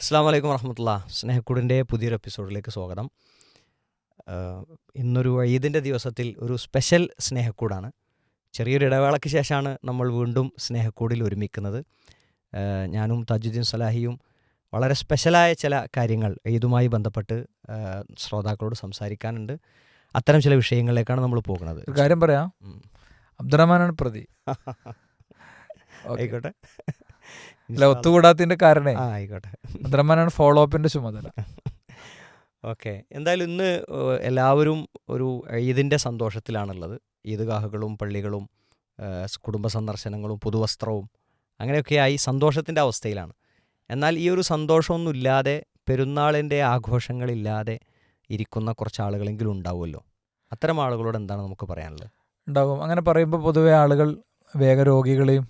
അസ്സാം വലൈക്കും വറഹമത്തുള്ള. സ്നേഹക്കൂടിൻ്റെ പുതിയൊരു എപ്പിസോഡിലേക്ക് സ്വാഗതം. ഇന്നൊരു ഈദിൻ്റെ ദിവസത്തിൽ ഒരു സ്പെഷ്യൽ സ്നേഹക്കൂടാണ്. ചെറിയൊരു ഇടവേളയ്ക്ക് ശേഷമാണ് നമ്മൾ വീണ്ടും സ്നേഹക്കൂടിൽ ഒരുമിക്കുന്നത്. ഞാനും താജുദ്ദീൻ സലാഹിയും വളരെ സ്പെഷ്യലായ ചില കാര്യങ്ങൾ ഈദുമായി ബന്ധപ്പെട്ട് ശ്രോതാക്കളോട് സംസാരിക്കാനുണ്ട്. അത്തരം ചില വിഷയങ്ങളിലേക്കാണ് നമ്മൾ പോകുന്നത്. ഒരു കാര്യം പറയാം, അബ്ദുറഹ്മാനാണ് പ്രതി. ആയിക്കോട്ടെ, അല്ല, ഒത്തുകൂടാത്തതിന്റെ കാരണേ ആയിക്കോട്ടെ. അബ്ദുറഹ്മാനാണ് ഫോളോ അപ്പിന്റെ ചുമതല. ഓക്കെ, എന്തായാലും ഇന്ന് എല്ലാവരും ഒരു ഈദിൻ്റെ സന്തോഷത്തിലാണുള്ളത്. ഈദ്ഗാഹുകളും പള്ളികളും കുടുംബ സന്ദർശനങ്ങളും പുതുവസ്ത്രവും അങ്ങനെയൊക്കെയായി സന്തോഷത്തിൻ്റെ അവസ്ഥയിലാണ്. എന്നാൽ ഈ ഒരു സന്തോഷമൊന്നുമില്ലാതെ, പെരുന്നാളിൻ്റെ ആഘോഷങ്ങളില്ലാതെ ഇരിക്കുന്ന കുറച്ച് ആളുകളെങ്കിലും ഉണ്ടാവുമല്ലോ. അത്തരം ആളുകളോട് എന്താണ് നമുക്ക് പറയാനുള്ളത്? ഉണ്ടാകും. അങ്ങനെ പറയുമ്പോൾ പൊതുവെ ആളുകൾ വേഗരോഗികളെയും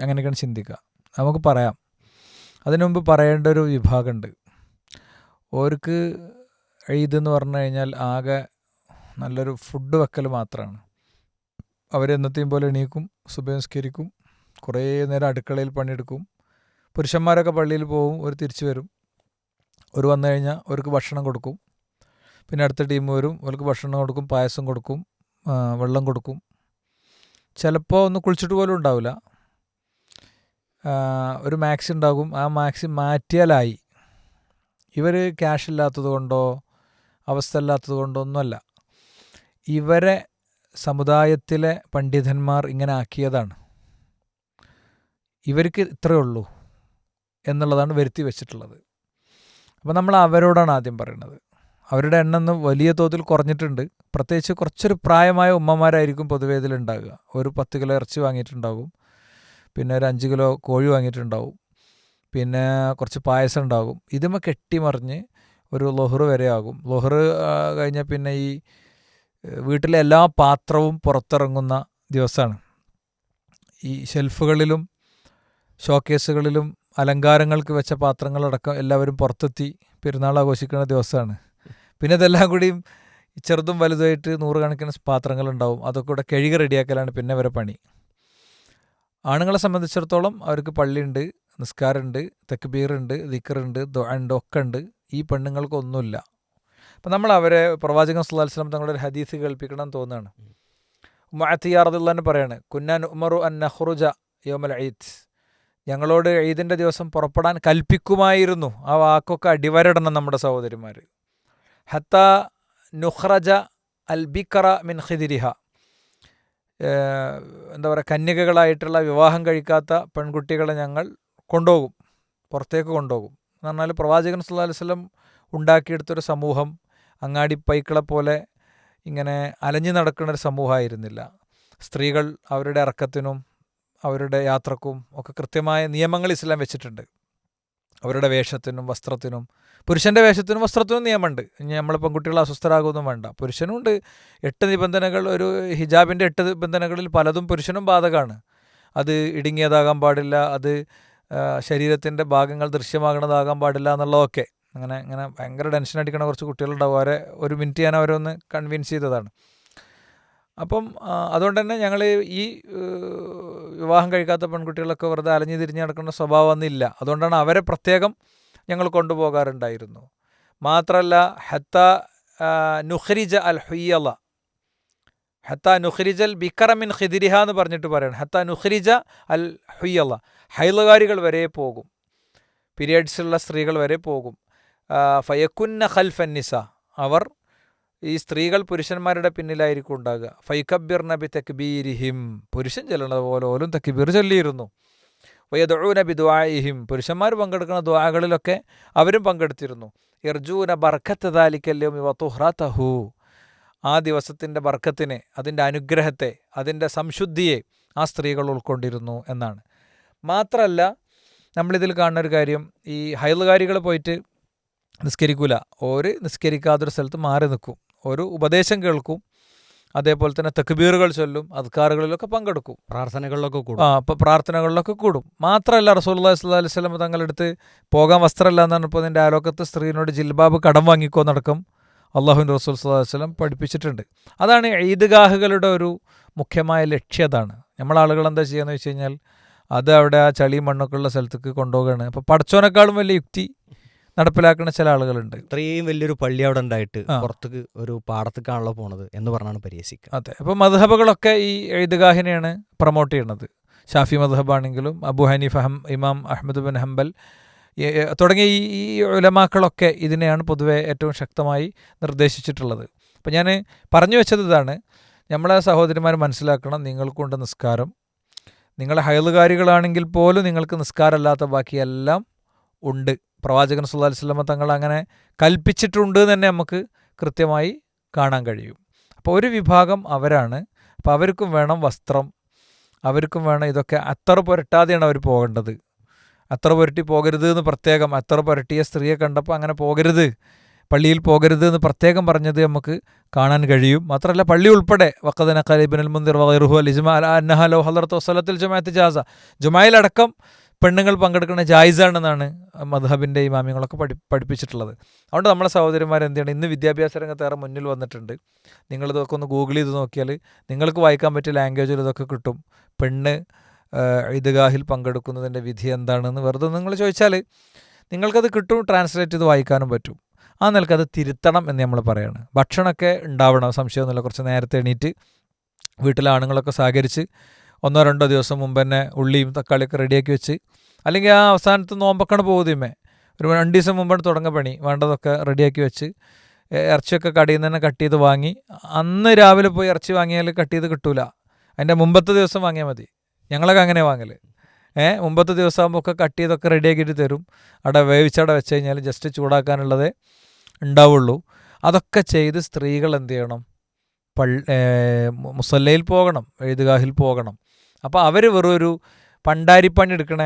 അങ്ങനെയൊക്കെയാണ് ചിന്തിക്കുക. നമുക്ക് പറയാം, അതിനു മുമ്പ് പറയേണ്ട ഒരു വിഭാഗമുണ്ട്. ഓർക്ക് ഈദ് എന്ന് പറഞ്ഞു കഴിഞ്ഞാൽ ആകെ നല്ലൊരു ഫുഡ് വെക്കൽ മാത്രമാണ്. അവരെന്നത്തെയും പോലെ എണീക്കും, സുബഹി നിസ്കരിക്കും, കുറേ നേരം അടുക്കളയിൽ പണിയെടുക്കും. പുരുഷന്മാരൊക്കെ പള്ളിയിൽ പോവും, ഒരു തിരിച്ചു വരും. ഒരു വന്നു കഴിഞ്ഞാൽ അവർക്ക് ഭക്ഷണം കൊടുക്കും. പിന്നെ അടുത്ത ടീം വരും, അവർക്ക് ഭക്ഷണം കൊടുക്കും, പായസം കൊടുക്കും, വെള്ളം കൊടുക്കും. ചിലപ്പോൾ ഒന്ന് കുളിച്ചിട്ട് പോലും ഉണ്ടാവില്ല. ഒരു മാക്സി ഉണ്ടാകും, ആ മാക്സി മാറ്റിയാലായി. ഇവർ ക്യാഷ് ഇല്ലാത്തത് കൊണ്ടോ അവസ്ഥ ഇല്ലാത്തത് കൊണ്ടോ ഒന്നുമല്ല. ഇവരെ സമുദായത്തിലെ പണ്ഡിതന്മാർ ഇങ്ങനെ ആക്കിയതാണ്. ഇവർക്ക് ഇത്രയേ ഉള്ളൂ എന്നുള്ളതാണ് വരുത്തി വെച്ചിട്ടുള്ളത്. അപ്പോൾ നമ്മൾ അവരോടാണ് ആദ്യം പറയുന്നത്. അവരുടെ എണ്ണം വലിയ തോതിൽ കുറഞ്ഞിട്ടുണ്ട്. പ്രത്യേകിച്ച് കുറച്ചൊരു പ്രായമായ ഉമ്മമാരായിരിക്കും പൊതുവേ ഇതിലുണ്ടാകുക. ഒരു 10 കിലോ ഇറച്ചി വാങ്ങിയിട്ടുണ്ടാകും, പിന്നെ ഒരു 5 കിലോ കോഴി വാങ്ങിയിട്ടുണ്ടാവും, പിന്നെ കുറച്ച് പായസം ഉണ്ടാകും. ഇതുമേ കെട്ടിമറിഞ്ഞ് ഒരു ലൊഹറ് വരെ ആകും. ലൊഹറ് കഴിഞ്ഞാൽ പിന്നെ ഈ വീട്ടിലെ എല്ലാ പാത്രവും പുറത്തിറങ്ങുന്ന ദിവസമാണ്. ഈ ഷെൽഫുകളിലും ഷോക്കേസുകളിലും അലങ്കാരങ്ങൾക്ക് വെച്ച പാത്രങ്ങളടക്കം എല്ലാവരും പുറത്തെത്തി പെരുന്നാൾ ആഘോഷിക്കുന്ന ദിവസമാണ്. പിന്നെ ഇതെല്ലാം കൂടിയും ചെറുതും വലുതായിട്ട് 100 കണക്കിന് പാത്രങ്ങളുണ്ടാവും. അതൊക്കെ കൂടെ കഴുകി റെഡിയാക്കലാണ് പിന്നെ വരെ പണി. ആണുങ്ങളെ സംബന്ധിച്ചിടത്തോളം അവർക്ക് പള്ളിയുണ്ട്, നിസ്കാരമുണ്ട്, തക്ബീറുണ്ട്, ദിക്റുണ്ട്, ദുആണ്ട്, ഒക്കെ ഉണ്ട്. ഈ പെണ്ണുങ്ങൾക്കൊന്നുമില്ല. അപ്പം നമ്മൾ അവരെ പ്രവാചകൻ സ്വല്ലല്ലാഹു അലൈഹി വസല്ലം തങ്ങളുടെ ഒരു ഹദീസ് കേൾപ്പിക്കണം എന്ന് തോന്നുകയാണ്. ഉമ്മു അത്തിയ്യ റളിയല്ലാഹു അൻഹ പറയാണ്, കുന്നാ നുഅ്മറു അൻ നഖ്റുജ യൗമൽ ഈദ്. ഞങ്ങളോട് ഈദിൻ്റെ ദിവസം പുറപ്പെടാൻ കൽപ്പിക്കുമായിരുന്നു. ആ വാക്കൊക്കെ അടിവരടണം നമ്മുടെ സഹോദരിമാർ. ഹത്താ നുഖ്റജ അൽ ബിക്റ മിൻ ഖിദിരിഹ. എന്താ പറയുക, കന്യകകളായിട്ടുള്ള വിവാഹം കഴിക്കാത്ത പെൺകുട്ടികളെ ഞങ്ങൾ കൊണ്ടുപോകും, പുറത്തേക്ക് കൊണ്ടുപോകും. എന്ന് പറഞ്ഞാൽ പ്രവാചകൻ സ്വല്ലല്ലാഹു അലൈഹി വസല്ലം ഉണ്ടാക്കിയെടുത്തൊരു സമൂഹം അങ്ങാടി പൈക്കളെ പോലെ ഇങ്ങനെ അലഞ്ഞു നടക്കുന്ന ഒരു സമൂഹമായിരുന്നില്ല. സ്ത്രീകൾ അവരുടെ ഇറക്കത്തിനും അവരുടെ യാത്രക്കും ഒക്കെ കൃത്യമായ നിയമങ്ങൾ ഇസ്ലാം വെച്ചിട്ടുണ്ട്. അവരുടെ വേഷത്തിനും വസ്ത്രത്തിനും, പുരുഷൻ്റെ വേഷത്തിനും വസ്ത്രത്തിനും നിയമമുണ്ട്. ഇനി നമ്മൾ പെൺകുട്ടികൾ അസ്വസ്ഥരാകുമൊന്നും വേണ്ട. പുരുഷനുണ്ട് 8 നിബന്ധനകൾ. ഒരു ഹിജാബിൻ്റെ 8 നിബന്ധനകളിൽ പലതും പുരുഷനും ബാധകമാണ്. അത് ഇടുങ്ങിയതാകാൻ പാടില്ല, അത് ശരീരത്തിൻ്റെ ഭാഗങ്ങൾ ദൃശ്യമാകണതാകാൻ പാടില്ല എന്നുള്ളതൊക്കെ. അങ്ങനെ ഭയങ്കര ടെൻഷൻ അടിക്കണ കുറച്ച് കുട്ടികളുണ്ടാവും. അവരെ ഒരു മിനിറ്റ് ഞാൻ അവരെ ഒന്ന് കൺവിൻസ് ചെയ്തതാണ്. അപ്പം അതുകൊണ്ട് തന്നെ ഞങ്ങൾ ഈ വിവാഹം കഴിക്കാത്ത പെൺകുട്ടികളൊക്കെ വെറുതെ അലഞ്ഞു തിരിഞ്ഞ് നടക്കുന്ന സ്വഭാവമൊന്നുമില്ല. അതുകൊണ്ടാണ് അവരെ പ്രത്യേകം ഞങ്ങൾ കൊണ്ടുപോകാറുണ്ടായിരുന്നു. മാത്രമല്ല, ഹത്ത നുഖ്രിജ അൽ ഹുയ്യല, ഹത്ത നുഖ്രിജൽ ബിക്റ മിൻ ഖിദിരിഹ എന്ന് പറഞ്ഞിട്ട് പറയണം. ഹത്ത നുഖ്രിജ അൽ ഹുയ്യല, ഹൈലുകാരികൾ വരെ പോകും, പീരിയഡ്സുള്ള സ്ത്രീകൾ വരെ പോകും. ഫയക്കുന്ന ഖൽഫൻ നിസ, അവർ ഈ സ്ത്രീകൾ പുരുഷന്മാരുടെ പിന്നിലായിരിക്കും ഉണ്ടാകുക. ഫൈക്കബിർ നബി തക്ബീരിഹിം, പുരുഷൻ ചെല്ലുന്നത് പോലെ ഓലും തക്ബീർ ചൊല്ലിയിരുന്നു. വയദഊന ബി ദുആഇഹിം, പുരുഷന്മാർ പങ്കെടുക്കുന്ന ദുആകളിലൊക്കെ അവരും പങ്കെടുത്തിരുന്നു. യർജൂന ബർക്കത്ത് ദാലിക്കൽ യൗമി വതുഹ്റതഹു, ആ ദിവസത്തിൻ്റെ ബർക്കത്തിനെ, അതിൻ്റെ അനുഗ്രഹത്തെ, അതിൻ്റെ സംശുദ്ധിയെ ആ സ്ത്രീകൾ ഉൾക്കൊണ്ടിരുന്നു എന്നാണ്. മാത്രമല്ല, നമ്മളിതിൽ കാണുന്ന ഒരു കാര്യം, ഈ ഹൈലുകാരികൾ പോയിട്ട് നിസ്കരിക്കൂല. ഒരു നിസ്കരിക്കാത്തൊരു സ്ഥലത്ത് മാറി നിൽക്കും, ഒരു ഉപദേശം കേൾക്കും, അതേപോലെ തന്നെ തക്ബീറുകൾ ചൊല്ലും, അദ്കാറുകളിലൊക്കെ പങ്കെടുക്കും, പ്രാർത്ഥനകളിലൊക്കെ കൂടും. അപ്പോൾ പ്രാർത്ഥനകളിലൊക്കെ കൂടും. മാത്രമല്ല, റസൂലുള്ളാഹി സ്വല്ലല്ലാഹു അലൈഹി വസല്ലം തങ്ങളെടുത്ത് പോകാൻ വസ്ത്രമില്ല എന്ന് പറഞ്ഞപ്പോൾ നിൻ്റെ അയൽവക്കത്തെ സ്ത്രീനോട് ജിൽബാബ് കടം വാങ്ങിക്കോ നടക്കും അള്ളാഹുവിൻ്റെ റസൂൽ സ്വല്ലല്ലാഹു അലൈഹി വസല്ലം പഠിപ്പിച്ചിട്ടുണ്ട്. അതാണ് ഈദ്ഗാഹുകളുടെ ഒരു മുഖ്യമായ ലക്ഷ്യം. അതാണ്. നമ്മളാളുകൾ എന്താ ചെയ്യുക എന്ന് വെച്ച് കഴിഞ്ഞാൽ, അത് അവിടെ ആ ചളിയും മണ്ണൊക്കെ ഉള്ള സ്ഥലത്തേക്ക് കൊണ്ടുപോവുകയാണ്. അപ്പോൾ പടച്ചോനേക്കാളും വലിയ യുക്തി നടപ്പിലാക്കുന്ന ചില ആളുകളുണ്ട്. ഇത്രയും വലിയൊരു പള്ളി അവിടെ ഉണ്ടായിട്ട് ആ. പുറത്തേക്ക് ഒരു പാടത്തേക്കാണല്ലോ പോണത് എന്ന് പറഞ്ഞാണ് പരിഹസിക്കുക. അതെ. അപ്പോൾ മദ്ഹബുകളൊക്കെ ഈ ഈദ്ഗാഹിനെയാണ് പ്രൊമോട്ട് ചെയ്യുന്നത്. ഷാഫി മദ്ഹബാണെങ്കിലും അബു ഹനീഫ, ഇമാം അഹ്മദ് ബിൻ ഹംബൽ തുടങ്ങിയ ഈ ഉലമാക്കളൊക്കെ ഇതിനെയാണ് പൊതുവെ ഏറ്റവും ശക്തമായി നിർദ്ദേശിച്ചിട്ടുള്ളത്. അപ്പം ഞാൻ പറഞ്ഞു വെച്ചത് ഇതാണ്, നമ്മളെ സഹോദരിമാർ മനസ്സിലാക്കണം, നിങ്ങൾക്കുണ്ട് നിസ്കാരം. നിങ്ങൾ ഹൈലുകാരികളാണെങ്കിൽ പോലും നിങ്ങൾക്ക് നിസ്കാരമല്ലാത്ത ബാക്കിയെല്ലാം ഉണ്ട്. പ്രവാചകൻ സല്ലല്ലാഹു അലൈഹി വസല്ലം തങ്ങൾ അങ്ങനെ കൽപ്പിച്ചിട്ടുണ്ട് എന്ന് തന്നെ നമുക്ക് കൃത്യമായി കാണാൻ കഴിയും. അപ്പോൾ ഒരു വിഭാഗം അവരാണ്. അപ്പോൾ അവർക്കും വേണം വസ്ത്രം, അവർക്കും വേണം ഇതൊക്കെ. അത്തർ പുരട്ടാതെയാണ് അവർ പോകേണ്ടത്. അത്തർ പുരട്ടി പോകരുത് എന്ന് പ്രത്യേകം, അത്തർ പുരട്ടിയ സ്ത്രീയെ കണ്ടപ്പോൾ അങ്ങനെ പോകരുത്, പള്ളിയിൽ പോകരുത് എന്ന് പ്രത്യേകം പറഞ്ഞത് നമുക്ക് കാണാൻ കഴിയും. മാത്രമല്ല പള്ളി ഉൾപ്പെടെ വഖദന ഖലീബിനുൽ മുൻദിർ വഗൈറുഹു അൽ ഇജ്മാ അലാ അന്നഹ ലൗ ഹളറത സ്വലത്തുൽ ജുമഅത്തി ജാസ, ജുമഅയിലടക്കം പെണ്ണുങ്ങൾ പങ്കെടുക്കുന്ന ജായിസാണെന്നാണ് മദ്ഹബിൻ്റെ ഇമാമിങ്ങളൊക്കെ പഠിപ്പിച്ചിട്ടുള്ളത്. അതുകൊണ്ട് നമ്മളെ സഹോദരിമാർ എന്ത് ചെയ്യണം, ഇന്ന് വിദ്യാഭ്യാസ രംഗത്ത് ഏറെ മുന്നിൽ വന്നിട്ടുണ്ട്. നിങ്ങളിതൊക്കെ ഒന്ന് ഗൂഗിൾ ചെയ്ത് നോക്കിയാൽ നിങ്ങൾക്ക് വായിക്കാൻ പറ്റിയ ലാംഗ്വേജിൽ ഇതൊക്കെ കിട്ടും. പെണ്ണ് ഈദ്ഗാഹിൽ പങ്കെടുക്കുന്നതിൻ്റെ വിധി എന്താണെന്ന് വെറുതെ നിങ്ങൾ ചോദിച്ചാൽ നിങ്ങൾക്കത് കിട്ടും, ട്രാൻസ്ലേറ്റ് ചെയ്ത് വായിക്കാനും പറ്റും. ആ നിലക്ക് അത് തിരുത്തണം എന്ന് നമ്മൾ പറയാണ്. ഭക്ഷണമൊക്കെ ഉണ്ടാവണം, സംശയമൊന്നുമില്ല. കുറച്ച് നേരത്തെ എണീറ്റ് വീട്ടിലെ ആണുങ്ങളൊക്കെ സഹകരിച്ച് 1-2 ദിവസം മുമ്പ് തന്നെ ഉള്ളിയും തക്കാളിയൊക്കെ റെഡിയാക്കി വെച്ച്, അല്ലെങ്കിൽ ആ അവസാനത്ത് നോമ്പൊക്കെയാണ് പോകുന്നതിമേ ഒരു 2 ദിവസം മുമ്പാണ് തുടങ്ങ പണി, വേണ്ടതൊക്കെ റെഡിയാക്കി വെച്ച് ഇറച്ചിയൊക്കെ കടയിൽ നിന്ന് തന്നെ കട്ട് ചെയ്ത് വാങ്ങി. അന്ന് രാവിലെ പോയി ഇറച്ചി വാങ്ങിയാൽ കട്ട് ചെയ്ത് കിട്ടൂല, അതിൻ്റെ മുമ്പത്തെ ദിവസം വാങ്ങിയാൽ മതി. ഞങ്ങളൊക്കെ അങ്ങനെ വാങ്ങൽ. മുമ്പത്തെ ദിവസം ആകുമ്പോൾ ഒക്കെ കട്ട് ചെയ്തൊക്കെ റെഡിയാക്കിയിട്ട് തരും. അവിടെ വേവിച്ചവിടെ വെച്ച് കഴിഞ്ഞാൽ ജസ്റ്റ് ചൂടാക്കാനുള്ളതേ ഉണ്ടാവുള്ളൂ. അതൊക്കെ ചെയ്ത് സ്ത്രീകൾ എന്ത് ചെയ്യണം, മുസല്ലയിൽ പോകണം, ഈദ്ഗാഹിൽ പോകണം. അപ്പോൾ അവർ വെറും ഒരു പണ്ടാരിപ്പണി എടുക്കണ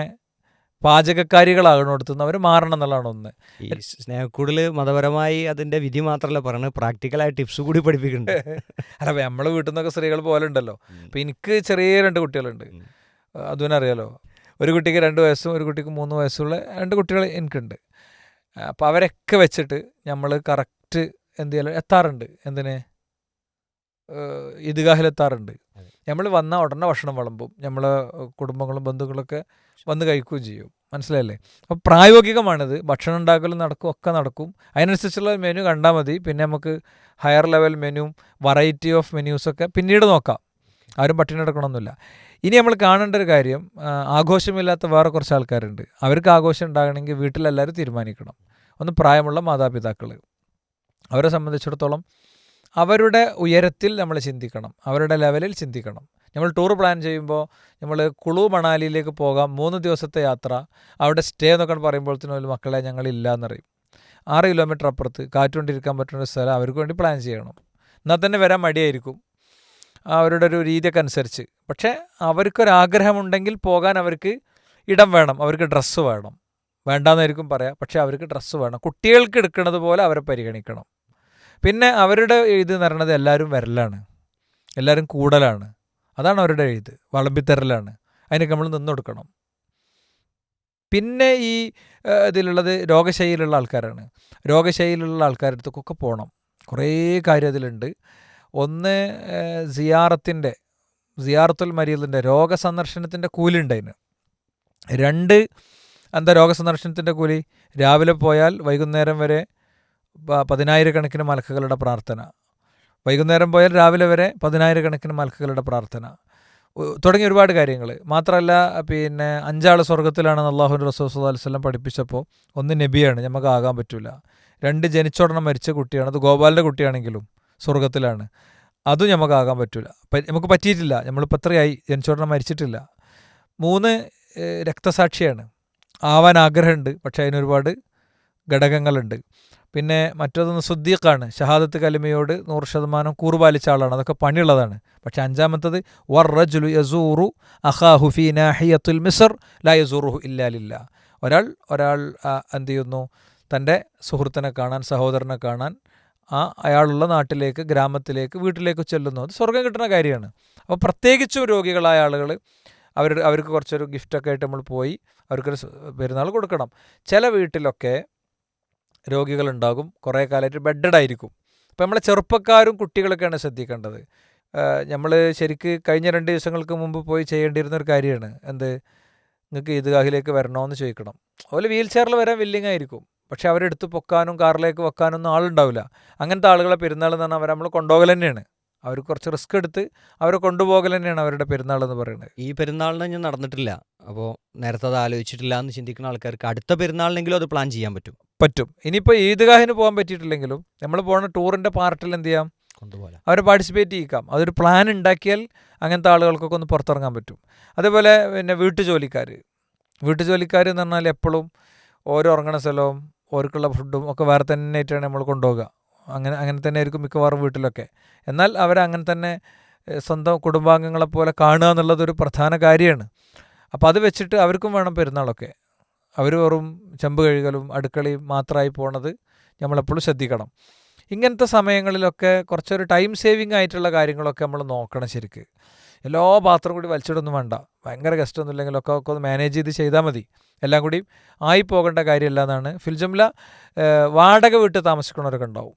പാചകക്കാരികളാകണോടത്തുനിന്ന് അവർ മാറണം എന്നുള്ളതാണ് ഒന്ന്. ഈ സ്നേഹക്കൂടിൽ മതപരമായി അതിൻ്റെ വിധി മാത്രമല്ല പറയുന്നത്, പ്രാക്ടിക്കലായ ടിപ്സ് കൂടി പഠിപ്പിക്കുന്നുണ്ട്. അല്ല, നമ്മളെ വീട്ടിൽ നിന്നൊക്കെ സ്ത്രീകൾ പോലെ ഉണ്ടല്ലോ. അപ്പം എനിക്ക് ചെറിയ 2 കുട്ടികളുണ്ട്, അതുവിനറിയാലോ. ഒരു കുട്ടിക്ക് 2 വയസ്സും ഒരു കുട്ടിക്ക് 3 വയസ്സുള്ള 2 കുട്ടികൾ എനിക്കുണ്ട്. അപ്പോൾ അവരൊക്കെ വെച്ചിട്ട് നമ്മൾ കറക്റ്റ് എന്ത് ചെയ്യാൻ എത്താറുണ്ട്. എന്തിന് ഈദ്ഗാഹിലെത്താറുണ്ട്. നമ്മൾ വന്നാൽ ഉടനെ ഭക്ഷണം വിളമ്പും, നമ്മളെ കുടുംബങ്ങളും ബന്ധുക്കളൊക്കെ വന്ന് കഴിക്കുകയും ചെയ്യും. മനസ്സിലായില്ലേ? അപ്പോൾ പ്രായോഗികമാണിത്. ഭക്ഷണം ഉണ്ടാക്കലും നടക്കും, ഒക്കെ നടക്കും. അതിനനുസരിച്ചുള്ള മെനു കണ്ടാൽ മതി. പിന്നെ നമുക്ക് ഹയർ ലെവൽ മെനുവും വെറൈറ്റി ഓഫ് മെനൂസൊക്കെ പിന്നീട് നോക്കാം. ആരും പട്ടിണി എടുക്കണമെന്നില്ല. ഇനി നമ്മൾ കാണേണ്ട ഒരു കാര്യം, ആഘോഷമില്ലാത്ത വേറെ കുറച്ച് ആൾക്കാരുണ്ട്. അവർക്ക് ആഘോഷം ഉണ്ടാകണമെങ്കിൽ വീട്ടിലെല്ലാവരും തീരുമാനിക്കണം. ഒന്ന് പ്രായമുള്ള മാതാപിതാക്കൾ, അവരെ സംബന്ധിച്ചിടത്തോളം അവരുടെ ഉയരത്തിൽ നമ്മൾ ചിന്തിക്കണം, അവരുടെ ലെവലിൽ ചിന്തിക്കണം. നമ്മൾ ടൂർ പ്ലാൻ ചെയ്യുമ്പോൾ നമ്മൾ കുളു മണാലിയിലേക്ക് പോകാം, 3 ദിവസത്തെ യാത്ര, അവിടെ സ്റ്റേ എന്നൊക്കെ പറയുമ്പോഴത്തേനും മക്കളെ ഞങ്ങളില്ല എന്നറിയും. 6 കിലോമീറ്റർ അപ്പുറത്ത് കാറ്റുകൊണ്ടിരിക്കാൻ പറ്റുന്ന സ്ഥലം അവർക്ക് വേണ്ടി പ്ലാൻ ചെയ്യണം. എന്നാൽ തന്നെ വരാൻ മടിയായിരിക്കും അവരുടെ ഒരു രീതിയൊക്കെ അനുസരിച്ച്. പക്ഷേ അവർക്കൊരാഗ്രഹമുണ്ടെങ്കിൽ പോകാൻ അവർക്ക് ഇടം വേണം, അവർക്ക് ഡ്രസ്സ് വേണം. വേണ്ടാന്നായിരിക്കും പറയാം, പക്ഷേ അവർക്ക് ഡ്രസ്സ് വേണം. കുട്ടികൾക്ക് എടുക്കുന്നത് പോലെ അവരെ പരിഗണിക്കണം. പിന്നെ അവരുടെ ഇത് എന്ന് പറയുന്നത് എല്ലാവരും വരലാണ്, എല്ലാവരും കൂടലാണ്. അതാണ് അവരുടെ ഇത്, വിളമ്പിത്തരലാണ്. അതിനൊക്കെ നമ്മൾ നിന്നൊടുക്കണം. പിന്നെ ഈ ഇതിലുള്ളത് രോഗശൈലിയുള്ള ആൾക്കാരാണ്. രോഗശൈലിയുള്ള ആൾക്കാരുടെ അടുത്തൊക്കെ പോകണം. കുറേ കാര്യം അതിലുണ്ട്. ഒന്ന് സിയാറത്തുൽ മരീദിൻ്റെ രോഗസന്ദർശനത്തിൻ്റെ കൂലി ഉണ്ട് അതിന്. 2 എന്താ രോഗസന്ദർശനത്തിൻ്റെ കൂലി? രാവിലെ പോയാൽ വൈകുന്നേരം വരെ 10,000 മലക്കുകളുടെ പ്രാർത്ഥന, വൈകുന്നേരം പോയാൽ രാവിലെ വരെ 10,000 മലക്കുകളുടെ പ്രാർത്ഥന, തുടങ്ങിയ ഒരുപാട് കാര്യങ്ങൾ. മാത്രമല്ല പിന്നെ 5 ആൾ സ്വർഗ്ഗത്തിലാണെന്ന് അല്ലാഹുവിൻ്റെ റസൂൽ സ്വല്ലല്ലാഹു അലൈഹി വസല്ലം പഠിപ്പിച്ചപ്പോൾ, ഒന്ന് നബിയാണ്, നമുക്ക് ആകാൻ പറ്റില്ല. 2 ജനിച്ചോടണം മരിച്ച കുട്ടിയാണ്, അത് ഗോപാലിൻ്റെ കുട്ടിയാണെങ്കിലും സ്വർഗ്ഗത്തിലാണ്, അതും നമുക്കാകാൻ പറ്റില്ല, നമുക്ക് പറ്റിയിട്ടില്ല. നമ്മളിപ്പോൾ എത്രയായി ജനിച്ചോടണം മരിച്ചിട്ടില്ല. 3 രക്തസാക്ഷിയാണ്, ആവാൻ ആഗ്രഹമുണ്ട്, പക്ഷേ അതിനൊരുപാട് ഘടകങ്ങളുണ്ട്. പിന്നെ മറ്റൊന്ന് സുദ്ദീഖാണ്, ഷഹാദത്ത് കലിമയോട് 100% കൂറുപാലിച്ച ആളാണ്, അതൊക്കെ പണിയുള്ളതാണ്. പക്ഷെ 5-മത്തത് വറജുലു യസൂറു അഖാഹു ഫീ നാഹിയത്തുൽ മിസ്ർ ലാ യസൂറുഹു ഇല്ലാ ലില്ലാ. ഒരാൾ എന്ത് ചെയ്യുന്നു, തൻ്റെ സുഹൃത്തിനെ കാണാൻ, സഹോദരനെ കാണാൻ അയാളുള്ള നാട്ടിലേക്ക്, ഗ്രാമത്തിലേക്ക്, വീട്ടിലേക്ക് ചെല്ലുന്നു. അത് സ്വർഗം കിട്ടുന്ന കാര്യമാണ്. അപ്പോൾ പ്രത്യേകിച്ചും രോഗികളായ ആളുകൾ അവർക്ക് കുറച്ചൊരു ഗിഫ്റ്റൊക്കെ ആയിട്ട് നമ്മൾ പോയി അവർക്കൊരു പെരുന്നാൾ കൊടുക്കണം. ചില വീട്ടിലൊക്കെ രോഗികളുണ്ടാകും, കുറേ കാലമായിട്ട് ബെഡഡ് ആയിരിക്കും. അപ്പോൾ നമ്മളെ ചെറുപ്പക്കാരും കുട്ടികളൊക്കെയാണ് ശ്രദ്ധിക്കേണ്ടത്. നമ്മൾ ശരിക്ക് കഴിഞ്ഞ 2 ദിവസങ്ങൾക്ക് മുമ്പ് പോയി ചെയ്യേണ്ടിയിരുന്നൊരു കാര്യമാണ്. എന്ത്, നിങ്ങൾക്ക് ഈദ്ഗാഹിലേക്ക് വരണമെന്ന് ചോദിക്കണം. അതുപോലെ വീൽ ചെയറിൽ വരാൻ വില്ലിങ് ആയിരിക്കും, പക്ഷെ അവരെടുത്ത് പൊക്കാനും കാറിലേക്ക് വെക്കാനൊന്നും ആളുണ്ടാവില്ല. അങ്ങനത്തെ ആളുകളെ പെരുന്നാൾ എന്ന് പറഞ്ഞാൽ നമ്മൾ കൊണ്ടുപോകൽ തന്നെയാണ്. അവർ കുറച്ച് റിസ്ക് എടുത്ത് അവരെ കൊണ്ടുപോകൽ തന്നെയാണ് അവരുടെ പെരുന്നാൾ എന്ന് പറയുന്നത്. ഈ പെരുന്നാളിന് ഞാൻ നടന്നിട്ടില്ല, അപ്പോൾ നേരത്തെ അത് ആലോചിച്ചിട്ടില്ല എന്ന് ചിന്തിക്കുന്ന ആൾക്കാർക്ക് അടുത്ത പെരുന്നാളിനെങ്കിലും അത് പ്ലാൻ ചെയ്യാൻ പറ്റും. ഇനിയിപ്പോൾ ഈദ്ഗാഹിന് പോകാൻ പറ്റിയിട്ടില്ലെങ്കിലും നമ്മൾ പോകുന്ന ടൂറിൻ്റെ പാർട്ടിൽ എന്ത് ചെയ്യാം, കൊണ്ടുപോലെ അവരെ പാർട്ടിസിപ്പേറ്റ് ചെയ്യിക്കാം. അതൊരു പ്ലാൻ ഉണ്ടാക്കിയാൽ അങ്ങനത്തെ ആളുകൾക്കൊക്കെ ഒന്ന് പുറത്തിറങ്ങാൻ പറ്റും. അതേപോലെ പിന്നെ വീട്ടുജോലിക്കാർ എന്ന് പറഞ്ഞാൽ എപ്പോഴും ഓരോ ഉറങ്ങണ സ്ഥലവും ഓർക്കുള്ള ഫുഡും ഒക്കെ വേറെ തന്നെ ആയിട്ടാണ് നമ്മൾ കൊണ്ടുപോകുക. അങ്ങനെ തന്നെ ആയിരിക്കും മിക്കവാറും വീട്ടിലൊക്കെ. എന്നാൽ അവരങ്ങനെ തന്നെ സ്വന്തം കുടുംബാംഗങ്ങളെപ്പോലെ കാണുക എന്നുള്ളതൊരു പ്രധാന കാര്യമാണ്. അപ്പോൾ അത് വെച്ചിട്ട് അവർക്കും വേണം പെരുന്നാളൊക്കെ. അവർ വെറും ചെമ്പ് കഴുകലും അടുക്കളയും മാത്രമായി പോണത് നമ്മളെപ്പോഴും ശ്രദ്ധിക്കണം. ഇങ്ങനത്തെ സമയങ്ങളിലൊക്കെ കുറച്ചൊരു ടൈം സേവിങ് ആയിട്ടുള്ള കാര്യങ്ങളൊക്കെ നമ്മൾ നോക്കണം. ശരിക്ക് എല്ലാ പാത്രം കൂടി വലിച്ചിടൊന്നും വേണ്ട. ഭയങ്കര ഗസ്റ്റൊന്നും ഇല്ലെങ്കിലൊക്കെ ഒന്ന് മാനേജ് ചെയ്താൽ മതി. എല്ലാം കൂടി ആയി പോകേണ്ട കാര്യമല്ല എന്നാണ്. ഫിൽജംല വാടക വീട്ടിൽ താമസിക്കുന്നവരൊക്കെ ഉണ്ടാവും,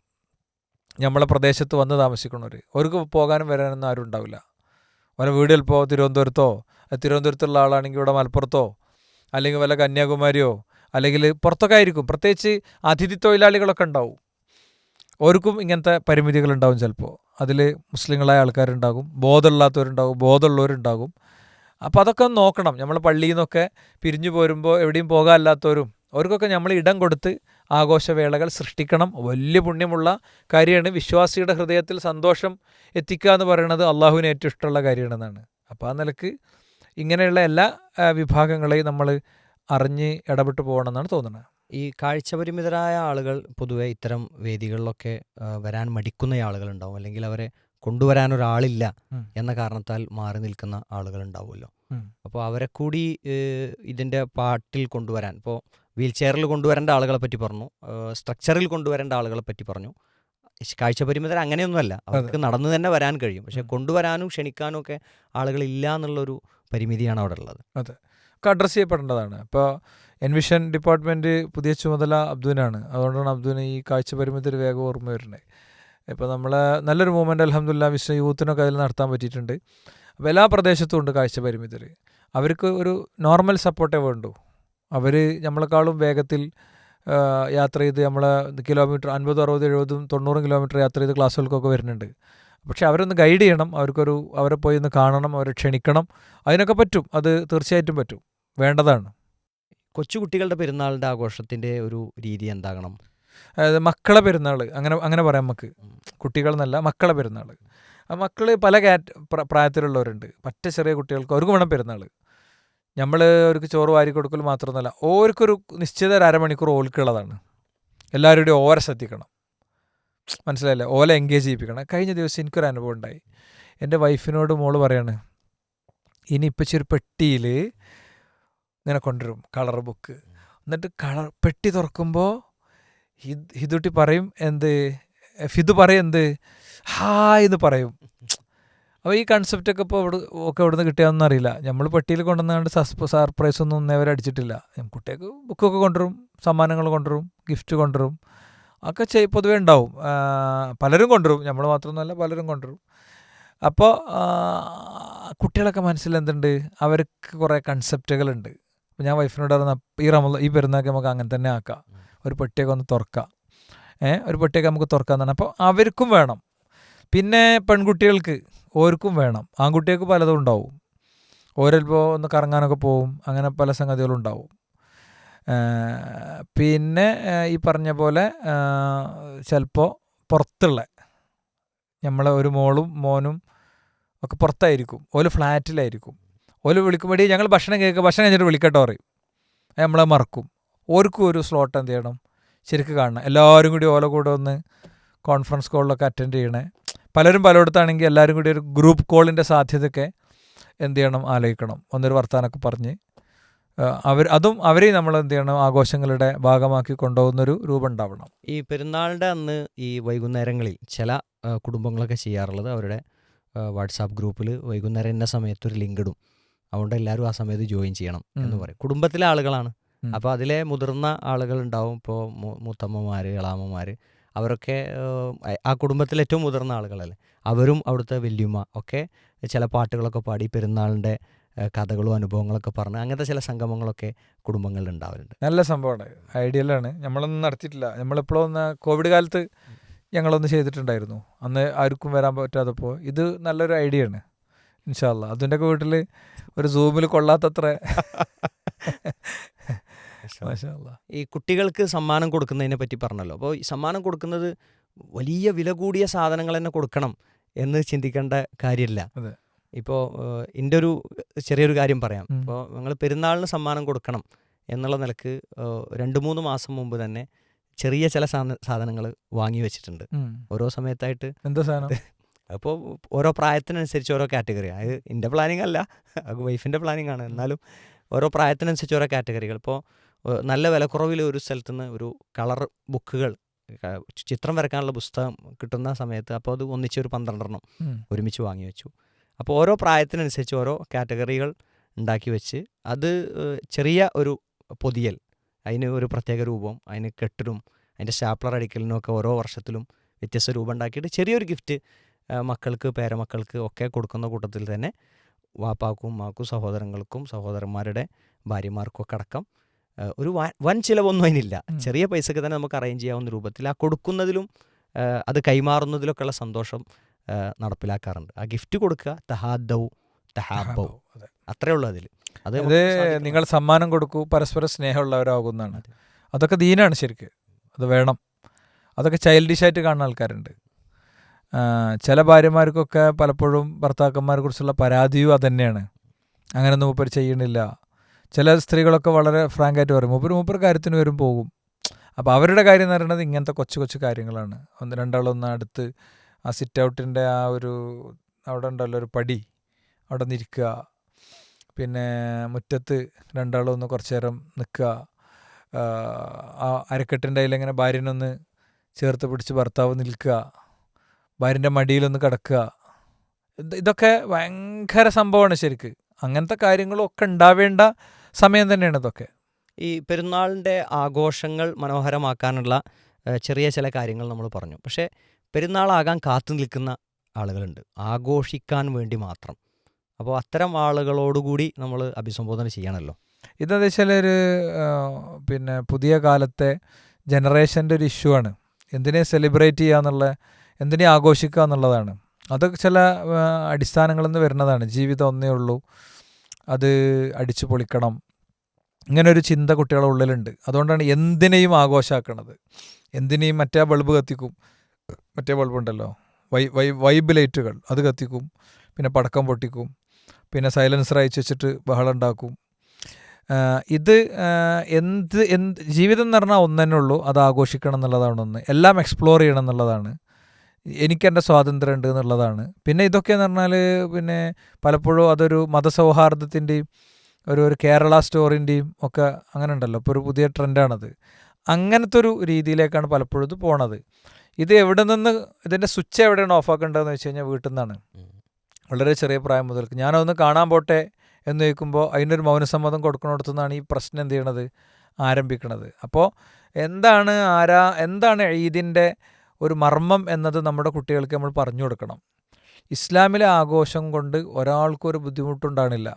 നമ്മളെ പ്രദേശത്ത് വന്ന് താമസിക്കുന്നവർ. അവർക്ക് പോകാനും വരാനൊന്നും ആരും ഉണ്ടാവില്ല. ഓരോ വീട് ചിലപ്പോൾ തിരുവനന്തപുരത്തുള്ള ആളാണെങ്കിൽ ഇവിടെ മലപ്പുറത്തോ അല്ലെങ്കിൽ വല്ല കന്യാകുമാരിയോ അല്ലെങ്കിൽ പുറത്തൊക്കെ ആയിരിക്കും. പ്രത്യേകിച്ച് അതിഥി തൊഴിലാളികളൊക്കെ ഉണ്ടാവും. ഓർക്കും ഇങ്ങനത്തെ പരിമിതികളുണ്ടാവും. ചിലപ്പോൾ അതിൽ മുസ്ലിങ്ങളായ ആൾക്കാരുണ്ടാകും, ബോധമില്ലാത്തവരുണ്ടാകും, ബോധമുള്ളവരുണ്ടാകും. അപ്പോൾ അതൊക്കെ ഒന്ന് നോക്കണം. നമ്മൾ പള്ളിയിൽ നിന്നൊക്കെ പിരിഞ്ഞു പോരുമ്പോൾ എവിടെയും പോകാനില്ലാത്തവരും അവർക്കൊക്കെ നമ്മൾ ഇടം കൊടുത്ത് ആഘോഷവേളകൾ സൃഷ്ടിക്കണം. വലിയ പുണ്യമുള്ള കാര്യമാണ്. വിശ്വാസിയുടെ ഹൃദയത്തിൽ സന്തോഷം എത്തിക്കുക എന്ന് പറയുന്നത് അള്ളാഹുവിന് ഏറ്റവും ഇഷ്ടമുള്ള കാര്യമാണെന്നാണ്. അപ്പോൾ ആ നിലക്ക് ഇങ്ങനെയുള്ള എല്ലാ വിഭാഗങ്ങളെയും നമ്മൾ അറിഞ്ഞ് ഇടപെട്ട് പോകണമെന്നാണ് തോന്നുന്നത്. ഈ കാഴ്ചപരിമിതരായ ആളുകൾ പൊതുവെ ഇത്തരം വേദികളിലൊക്കെ വരാൻ മടിക്കുന്ന ആളുകളുണ്ടാവും, അല്ലെങ്കിൽ അവരെ കൊണ്ടുവരാനൊരാളില്ല എന്ന കാരണത്താൽ മാറി നിൽക്കുന്ന ആളുകളുണ്ടാവുമല്ലോ. അപ്പോൾ അവരെ കൂടി ഇതിൻ്റെ പാട്ടിൽ കൊണ്ടുവരാൻ, ഇപ്പോൾ വീൽ ചെയറിൽ കൊണ്ടുവരേണ്ട ആളുകളെ പറ്റി പറഞ്ഞു, സ്ട്രക്ചറിൽ കൊണ്ടുവരേണ്ട ആളുകളെ പറ്റി പറഞ്ഞു. കാഴ്ചപരിമിതർ അങ്ങനെയൊന്നുമല്ല, അവർക്ക് നടന്നു തന്നെ വരാൻ കഴിയും. പക്ഷെ കൊണ്ടുവരാനും ക്ഷണിക്കാനും ഒക്കെ ആളുകളില്ല എന്നുള്ളൊരു പരിമിതിയാണ് അവിടെ ഉള്ളത്. അതെ, ഒക്കെ അഡ്രസ്സ് ചെയ്യപ്പെടേണ്ടതാണ്. ഇപ്പോൾ എൻവിഷൻ ഡിപ്പാർട്ട്മെൻറ്റ് പുതിയ ചുമതല അബ്ദുവിനാണ്. അതുകൊണ്ടാണ് അബ്ദുവിന് ഈ കാഴ്ചപരിമിതർ വേഗം ഓർമ്മ വരുന്നത്. ഇപ്പോൾ നമ്മളെ നല്ലൊരു മൂവ്മെൻറ്റ് അൽഹംദുലില്ലാ വിശ്വ യൂത്തിനൊക്കെ അതിൽ നടത്താൻ പറ്റിയിട്ടുണ്ട്. അപ്പോൾ എല്ലാ പ്രദേശത്തും ഉണ്ട് കാഴ്ചപരിമിതർ. അവർക്ക് ഒരു നോർമൽ സപ്പോർട്ടേ വേണ്ടൂ. അവർ നമ്മളെക്കാളും വേഗത്തിൽ യാത്ര ചെയ്ത് നമ്മളെ കിലോമീറ്റർ 50, 60, 70, 90 കിലോമീറ്റർ യാത്ര ചെയ്ത് ക്ലാസ്സുകൾക്കൊക്കെ വരുന്നുണ്ട്. പക്ഷെ അവരൊന്ന് ഗൈഡ് ചെയ്യണം, അവരെ പോയി ഒന്ന് കാണണം, അവരെ ക്ഷണിക്കണം. അതിനൊക്കെ പറ്റും, അത് തീർച്ചയായിട്ടും പറ്റും, വേണ്ടതാണ്. കൊച്ചുകുട്ടികളുടെ പെരുന്നാളിൻ്റെ ആഘോഷത്തിൻ്റെ ഒരു രീതി എന്താകണം? അതായത് മക്കളെ പെരുന്നാൾ, അങ്ങനെ പറയാം നമുക്ക്. കുട്ടികളെന്നല്ല, മക്കളെ പെരുന്നാൾ. ആ മക്കൾ പല പ്രായത്തിലുള്ളവരുണ്ട്. പറ്റ ചെറിയ കുട്ടികൾക്ക് അവർക്ക് വേണം പെരുന്നാൾ. നമ്മൾ അവർക്ക് ചോറ് വാരി കൊടുക്കൽ മാത്രമൊന്നുമല്ല, ഓർക്കൊരു നിശ്ചിത അരമണിക്കൂർ ഓൽക്കുള്ളതാണ്. എല്ലാവരുടെയും ഓരെ ശ്രദ്ധിക്കണം, മനസ്സിലായില്ലേ? ഓലെ എൻഗേജ് ചെയ്യിപ്പിക്കണം. കഴിഞ്ഞ ദിവസം എനിക്കൊരു അനുഭവം ഉണ്ടായി. എൻ്റെ വൈഫിനോട് മോള് പറയാണ്, ഇനി ഇപ്പം ഒരു പെട്ടിയിൽ ഇങ്ങനെ കൊണ്ടുവരും കളർ ബുക്ക്. എന്നിട്ട് പെട്ടി തുറക്കുമ്പോൾ ഹിദുട്ടി പറയും ഫിദു പറയും ഹായ് എന്ന് പറയും. അപ്പോൾ ഈ കൺസെപ്റ്റൊക്കെ ഇപ്പോൾ എവിടെ നിന്ന് കിട്ടിയാണെന്ന് അറിയില്ല. നമ്മൾ പെട്ടിയിൽ കൊണ്ടുവന്നാണ്ട് സർപ്രൈസ് ഒന്നും നേരെ അടിച്ചിട്ടില്ല. കുട്ടികൾക്ക് ബുക്കൊക്കെ കൊണ്ടുവരും, സമ്മാനങ്ങൾ കൊണ്ടുവരും, ഗിഫ്റ്റ് കൊണ്ടുവരും, ഒക്കെ പൊതുവേ ഉണ്ടാവും. പലരും കൊണ്ടുവരും, നമ്മൾ മാത്രമൊന്നുമല്ല, പലരും കൊണ്ടുവരും. അപ്പോൾ കുട്ടികളൊക്കെ മനസ്സിൽ എന്തുണ്ട്, അവർക്ക് കുറേ കൺസെപ്റ്റുകളുണ്ട്. അപ്പോൾ ഞാൻ വൈഫിനോട് പറഞ്ഞാൽ ഈ പെരുന്നാൾക്ക് നമുക്ക് അങ്ങനെ തന്നെ ആക്കാം, ഒരു പെട്ടിയൊക്കെ ഒന്ന് തുറക്കാം, ഒരു പെട്ടിയൊക്കെ നമുക്ക് തുറക്കാമെന്നാണ്. അപ്പോൾ അവർക്കും വേണം. പിന്നെ പെൺകുട്ടികൾക്ക് ഓർക്കും വേണം. ആൺകുട്ടികൾക്ക് പലതും ഉണ്ടാവും, ഓരോ ഒന്ന് കറങ്ങാനൊക്കെ പോവും, അങ്ങനെ പല സംഗതികളും ഉണ്ടാവും. പിന്നെ ഈ പറഞ്ഞ പോലെ ചിലപ്പോൾ പുറത്തുള്ള നമ്മളെ ഒരു മോളും മോനും ഒക്കെ പുറത്തായിരിക്കും, ഓല് ഫ്ലാറ്റിലായിരിക്കും. ഓല് വിളിക്കുമ്പോൾ ഞങ്ങൾ ഭക്ഷണം കഴിഞ്ഞിട്ട് വിളിക്കട്ടോ പറയും. നമ്മളെ മറക്കും. ഓർക്കും ഒരു സ്ലോട്ട് എന്ത് ചെയ്യണം, ശരിക്കും കാണണം. എല്ലാവരും കൂടി ഓല കൂടെ ഒന്ന് കോൺഫറൻസ് കോളിലൊക്കെ അറ്റൻഡ് ചെയ്യണേ. പലരും പലയിടത്താണെങ്കിൽ എല്ലാവരും കൂടി ഒരു ഗ്രൂപ്പ് കോളിൻ്റെ സാധ്യതയൊക്കെ എന്ത് ചെയ്യണം, ആലോചിക്കണം. ഒന്നൊരു വർത്താനൊക്കെ പറഞ്ഞ് അവരെയും നമ്മൾ എന്ത് ചെയ്യണം, ആഘോഷങ്ങളുടെ ഭാഗമാക്കി കൊണ്ടുപോകുന്നൊരു രൂപം ഉണ്ടാവണം. ഈ പെരുന്നാളിൻ്റെ അന്ന് ഈ വൈകുന്നേരങ്ങളിൽ ചില കുടുംബങ്ങളൊക്കെ ചെയ്യാറുള്ളത്, അവരുടെ വാട്സാപ്പ് ഗ്രൂപ്പിൽ വൈകുന്നേരം ഇന്ന സമയത്തൊരു ലിങ്ക് ഇടും. അതുകൊണ്ട് എല്ലാവരും ആ സമയത്ത് ജോയിൻ ചെയ്യണം എന്ന് പറയും. കുടുംബത്തിലെ ആളുകളാണ്. അപ്പോൾ അതിലെ മുതിർന്ന ആളുകളുണ്ടാവും. ഇപ്പോൾ മൂത്തമ്മമാർ, ഇളാമ്മമാർ, അവരൊക്കെ ആ കുടുംബത്തിലെ ഏറ്റവും മുതിർന്ന ആളുകളല്ലേ. അവരും അവിടുത്തെ വല്യമ്മ ഒക്കെ ചില പാട്ടുകളൊക്കെ പാടി പെരുന്നാളിൻ്റെ കഥകളും അനുഭവങ്ങളൊക്കെ പറഞ്ഞ് അങ്ങനത്തെ ചില സംഗമങ്ങളൊക്കെ കുടുംബങ്ങളിൽ ഉണ്ടാവലുണ്ട്. നല്ല സംഭവമാണ്, ഐഡിയലാണ്. നമ്മളൊന്നും നടത്തിയിട്ടില്ല. നമ്മളിപ്പോഴും ഒന്ന് കോവിഡ് കാലത്ത് ഞങ്ങളൊന്ന് ചെയ്തിട്ടുണ്ടായിരുന്നു, അന്ന് ആർക്കും വരാൻ പറ്റാത്തപ്പോൾ. ഇത് നല്ലൊരു ഐഡിയ ആണ്. ഇൻഷാ അല്ലാ അതിൻ്റെയൊക്കെ വീട്ടിൽ ഒരു സൂമിൽ കൊള്ളാത്തത്ര. മാഷാ അല്ലാ. ഈ കുട്ടികൾക്ക് സമ്മാനം കൊടുക്കുന്നതിനെ പറ്റി പറഞ്ഞല്ലോ. അപ്പോൾ ഈ സമ്മാനം കൊടുക്കുന്നത് വലിയ വില കൂടിയ സാധനങ്ങൾ തന്നെ കൊടുക്കണം എന്ന് ചിന്തിക്കേണ്ട കാര്യമില്ല. അതെ. ഇപ്പോൾ എൻ്റെ ഒരു ചെറിയൊരു കാര്യം പറയാം. ഉം. ഇപ്പോൾ ഞങ്ങൾ പെരുന്നാളിന് സമ്മാനം കൊടുക്കണം എന്നുള്ള നിലക്ക് 2-3 മാസം മുമ്പ് തന്നെ ചെറിയ ചില സാധനങ്ങൾ വാങ്ങി വെച്ചിട്ടുണ്ട്. ഉം. ഓരോ സമയത്തായിട്ട് എന്താ സാധനം? അപ്പോൾ ഓരോ പ്രായത്തിനനുസരിച്ച് ഓരോ കാറ്റഗറി. അത് എൻ്റെ പ്ലാനിങ് അല്ല, അത് വൈഫിൻ്റെ പ്ലാനിങ് ആണ്. എന്നാലും ഓരോ പ്രായത്തിനനുസരിച്ച് ഓരോ കാറ്റഗറികൾ. ഇപ്പോൾ നല്ല വിലക്കുറവിൽ ഒരു സ്ഥലത്തു നിന്ന് ഒരു കളർ ബുക്കുകൾ, ചിത്രം വരക്കാനുള്ള പുസ്തകം കിട്ടുന്ന സമയത്ത് അപ്പോൾ അത് ഒന്നിച്ചൊരു 12 ഉം. ഒരുമിച്ച് വാങ്ങി വെച്ചു. അപ്പോൾ ഓരോ പ്രായത്തിനനുസരിച്ച് ഓരോ കാറ്റഗറികൾ ഉണ്ടാക്കി വെച്ച് അത് ചെറിയ ഒരു പൊതിയൽ, അതിന് ഒരു പ്രത്യേക രൂപം, അതിന് കെട്ടിലും അതിൻ്റെ സ്റ്റാപ്ലർ അടിക്കലിനും ഒക്കെ ഓരോ വർഷത്തിലും വ്യത്യസ്ത രൂപം ഉണ്ടാക്കിയിട്ട് ചെറിയൊരു ഗിഫ്റ്റ് മക്കൾക്ക്, പേരമക്കൾക്ക് ഒക്കെ കൊടുക്കുന്ന കൂട്ടത്തിൽ തന്നെ വാപ്പാക്കും ഉമ്മാക്കും സഹോദരങ്ങൾക്കും സഹോദരന്മാരുടെ ഭാര്യമാർക്കും ഒക്കെ അടക്കം ഒരു വൻ ചിലവൊന്നും അതിനില്ല. ചെറിയ പൈസക്ക് തന്നെ നമുക്ക് അറേഞ്ച് ചെയ്യാവുന്ന രൂപത്തിൽ ആ കൊടുക്കുന്നതിലും അത് കൈമാറുന്നതിലൊക്കെ ഉള്ള സന്തോഷം നടപ്പിലാക്കാറുണ്ട്. ആ ഗിഫ്റ്റ് കൊടുക്കുക, തഹാദൗ തഹാബൗ, അത്രേ ഉള്ളൂ അതിൽ. അത് നിങ്ങൾ സമ്മാനം കൊടുക്കൂ, പരസ്പരം സ്നേഹമുള്ളവരാകുന്നതാണ്. അതൊക്കെ ദീനാണ് ശരിക്ക്, അത് വേണം. അതൊക്കെ ചൈൽഡിഷായിട്ട് കാണുന്ന ആൾക്കാരുണ്ട്. ചില ഭാര്യമാർക്കൊക്കെ പലപ്പോഴും ഭർത്താക്കന്മാരെ കുറിച്ചുള്ള പരാതിയും അതുതന്നെയാണ്, അങ്ങനെയൊന്നും മൂപ്പർ ചെയ്യണില്ല. ചില സ്ത്രീകളൊക്കെ വളരെ ഫ്രാങ്കായിട്ട് പറയും മൂപ്പർ കാര്യത്തിന് വരും പോകും. അപ്പോൾ അവരുടെ കാര്യം എന്ന് പറയുന്നത് ഇങ്ങനത്തെ കൊച്ചു കൊച്ചു കാര്യങ്ങളാണ്. രണ്ടാളൊന്ന് അടുത്ത് ആ സിറ്റ് ഔട്ടിൻ്റെ ആ ഒരു അവിടെ ഉണ്ടല്ലോ ഒരു പടി, അവിടെ നിൽക്കുക, പിന്നെ മുറ്റത്ത് രണ്ടാളൊന്ന് കുറച്ച് നേരം നിൽക്കുക, ആ അരക്കെട്ടിൻ്റെ അതിലിങ്ങനെ ഭാര്യനൊന്ന് ചേർത്ത് പിടിച്ച് ഭർത്താവ് നിൽക്കുക, ഭാര്യൻ്റെ മടിയിലൊന്ന് കിടക്കുക. ഇതൊക്കെ ഭയങ്കര സംഭവമാണ് ശരിക്ക്. അങ്ങനത്തെ കാര്യങ്ങളൊക്കെ ഉണ്ടാവേണ്ട സമയം തന്നെയാണ് ഇതൊക്കെ. ഈ പെരുന്നാളിൻ്റെ ആഘോഷങ്ങൾ മനോഹരമാക്കാനുള്ള ചെറിയ ചില കാര്യങ്ങൾ നമ്മൾ പറഞ്ഞു. പക്ഷേ പെരുന്നാളാകാൻ കാത്തു നിൽക്കുന്ന ആളുകളുണ്ട്, ആഘോഷിക്കാൻ വേണ്ടി മാത്രം. അപ്പോൾ അത്തരം ആളുകളോടുകൂടി നമ്മൾ അഭിസംബോധന ചെയ്യണമല്ലോ. ഇതെന്താ വെച്ചാൽ ഒരു പിന്നെ പുതിയ കാലത്തെ ജനറേഷൻ്റെ ഒരു ഇഷ്യൂ ആണ്. എന്തിനെ സെലിബ്രേറ്റ് ചെയ്യുക എന്നുള്ള, എന്തിനെ ആഘോഷിക്കുക എന്നുള്ളതാണ്. അതൊക്കെ ചില അടിസ്ഥാനങ്ങളിൽ നിന്ന് വരുന്നതാണ്. ജീവിതം ഒന്നേ ഉള്ളൂ, അത് അടിച്ചു പൊളിക്കണം, ഇങ്ങനൊരു ചിന്ത കുട്ടികളുടെ ഉള്ളിലുണ്ട്. അതുകൊണ്ടാണ് എന്തിനേയും ആഘോഷമാക്കണത്. എന്തിനേയും മറ്റേ ബൾബ് കത്തിക്കും, മറ്റേ ബൾബുണ്ടല്ലോ വൈബ് ലൈറ്റുകൾ, അത് കത്തിക്കും, പിന്നെ പടക്കം പൊട്ടിക്കും, പിന്നെ സൈലൻസർ അയച്ചു വെച്ചിട്ട് ബഹളം ഉണ്ടാക്കും. ഇത് ജീവിതം എന്ന് പറഞ്ഞാൽ ഒന്ന് തന്നെ ഉള്ളൂ, അത് ആഘോഷിക്കണം എന്നുള്ളതാണ് ഒന്ന്. എല്ലാം എക്സ്പ്ലോർ ചെയ്യണം എന്നുള്ളതാണ്. എനിക്കെൻ്റെ സ്വാതന്ത്ര്യം ഉണ്ട് എന്നുള്ളതാണ്. പിന്നെ ഇതൊക്കെയെന്ന് പറഞ്ഞാൽ പിന്നെ പലപ്പോഴും അതൊരു മതസൗഹാർദ്ദത്തിൻ്റെയും ഒരു കേരള സ്റ്റോറിൻ്റെയും ഒക്കെ അങ്ങനെ ഉണ്ടല്ലോ, ഇപ്പോൾ ഒരു പുതിയ ട്രെൻഡാണത്. അങ്ങനത്തെ ഒരു രീതിയിലേക്കാണ് പലപ്പോഴും ഇത് പോണത്. ഇത് എവിടെ നിന്ന്, ഇതിൻ്റെ സ്വിച്ച് എവിടെയാണ് ഓഫാക്കേണ്ടതെന്ന് വെച്ച് കഴിഞ്ഞാൽ വീട്ടിൽ നിന്നാണ്. വളരെ ചെറിയ പ്രായം മുതൽക്ക് ഞാനതൊന്ന് കാണാൻ പോട്ടെ എന്ന് ചോദിക്കുമ്പോൾ അതിനൊരു മൗനസമ്മതം കൊടുക്കുന്നിടത്തു നിന്നാണ് ഈ പ്രശ്നം എന്ത് ചെയ്യണത്, ആരംഭിക്കണത്. അപ്പോൾ എന്താണ് ഈദിൻ്റെ ഒരു മർമ്മം എന്നത് നമ്മുടെ കുട്ടികൾക്ക് നമ്മൾ പറഞ്ഞു കൊടുക്കണം. ഇസ്ലാമിലെ ആഘോഷം കൊണ്ട് ഒരാൾക്കും ഒരു ബുദ്ധിമുട്ടുണ്ടാകണില്ല,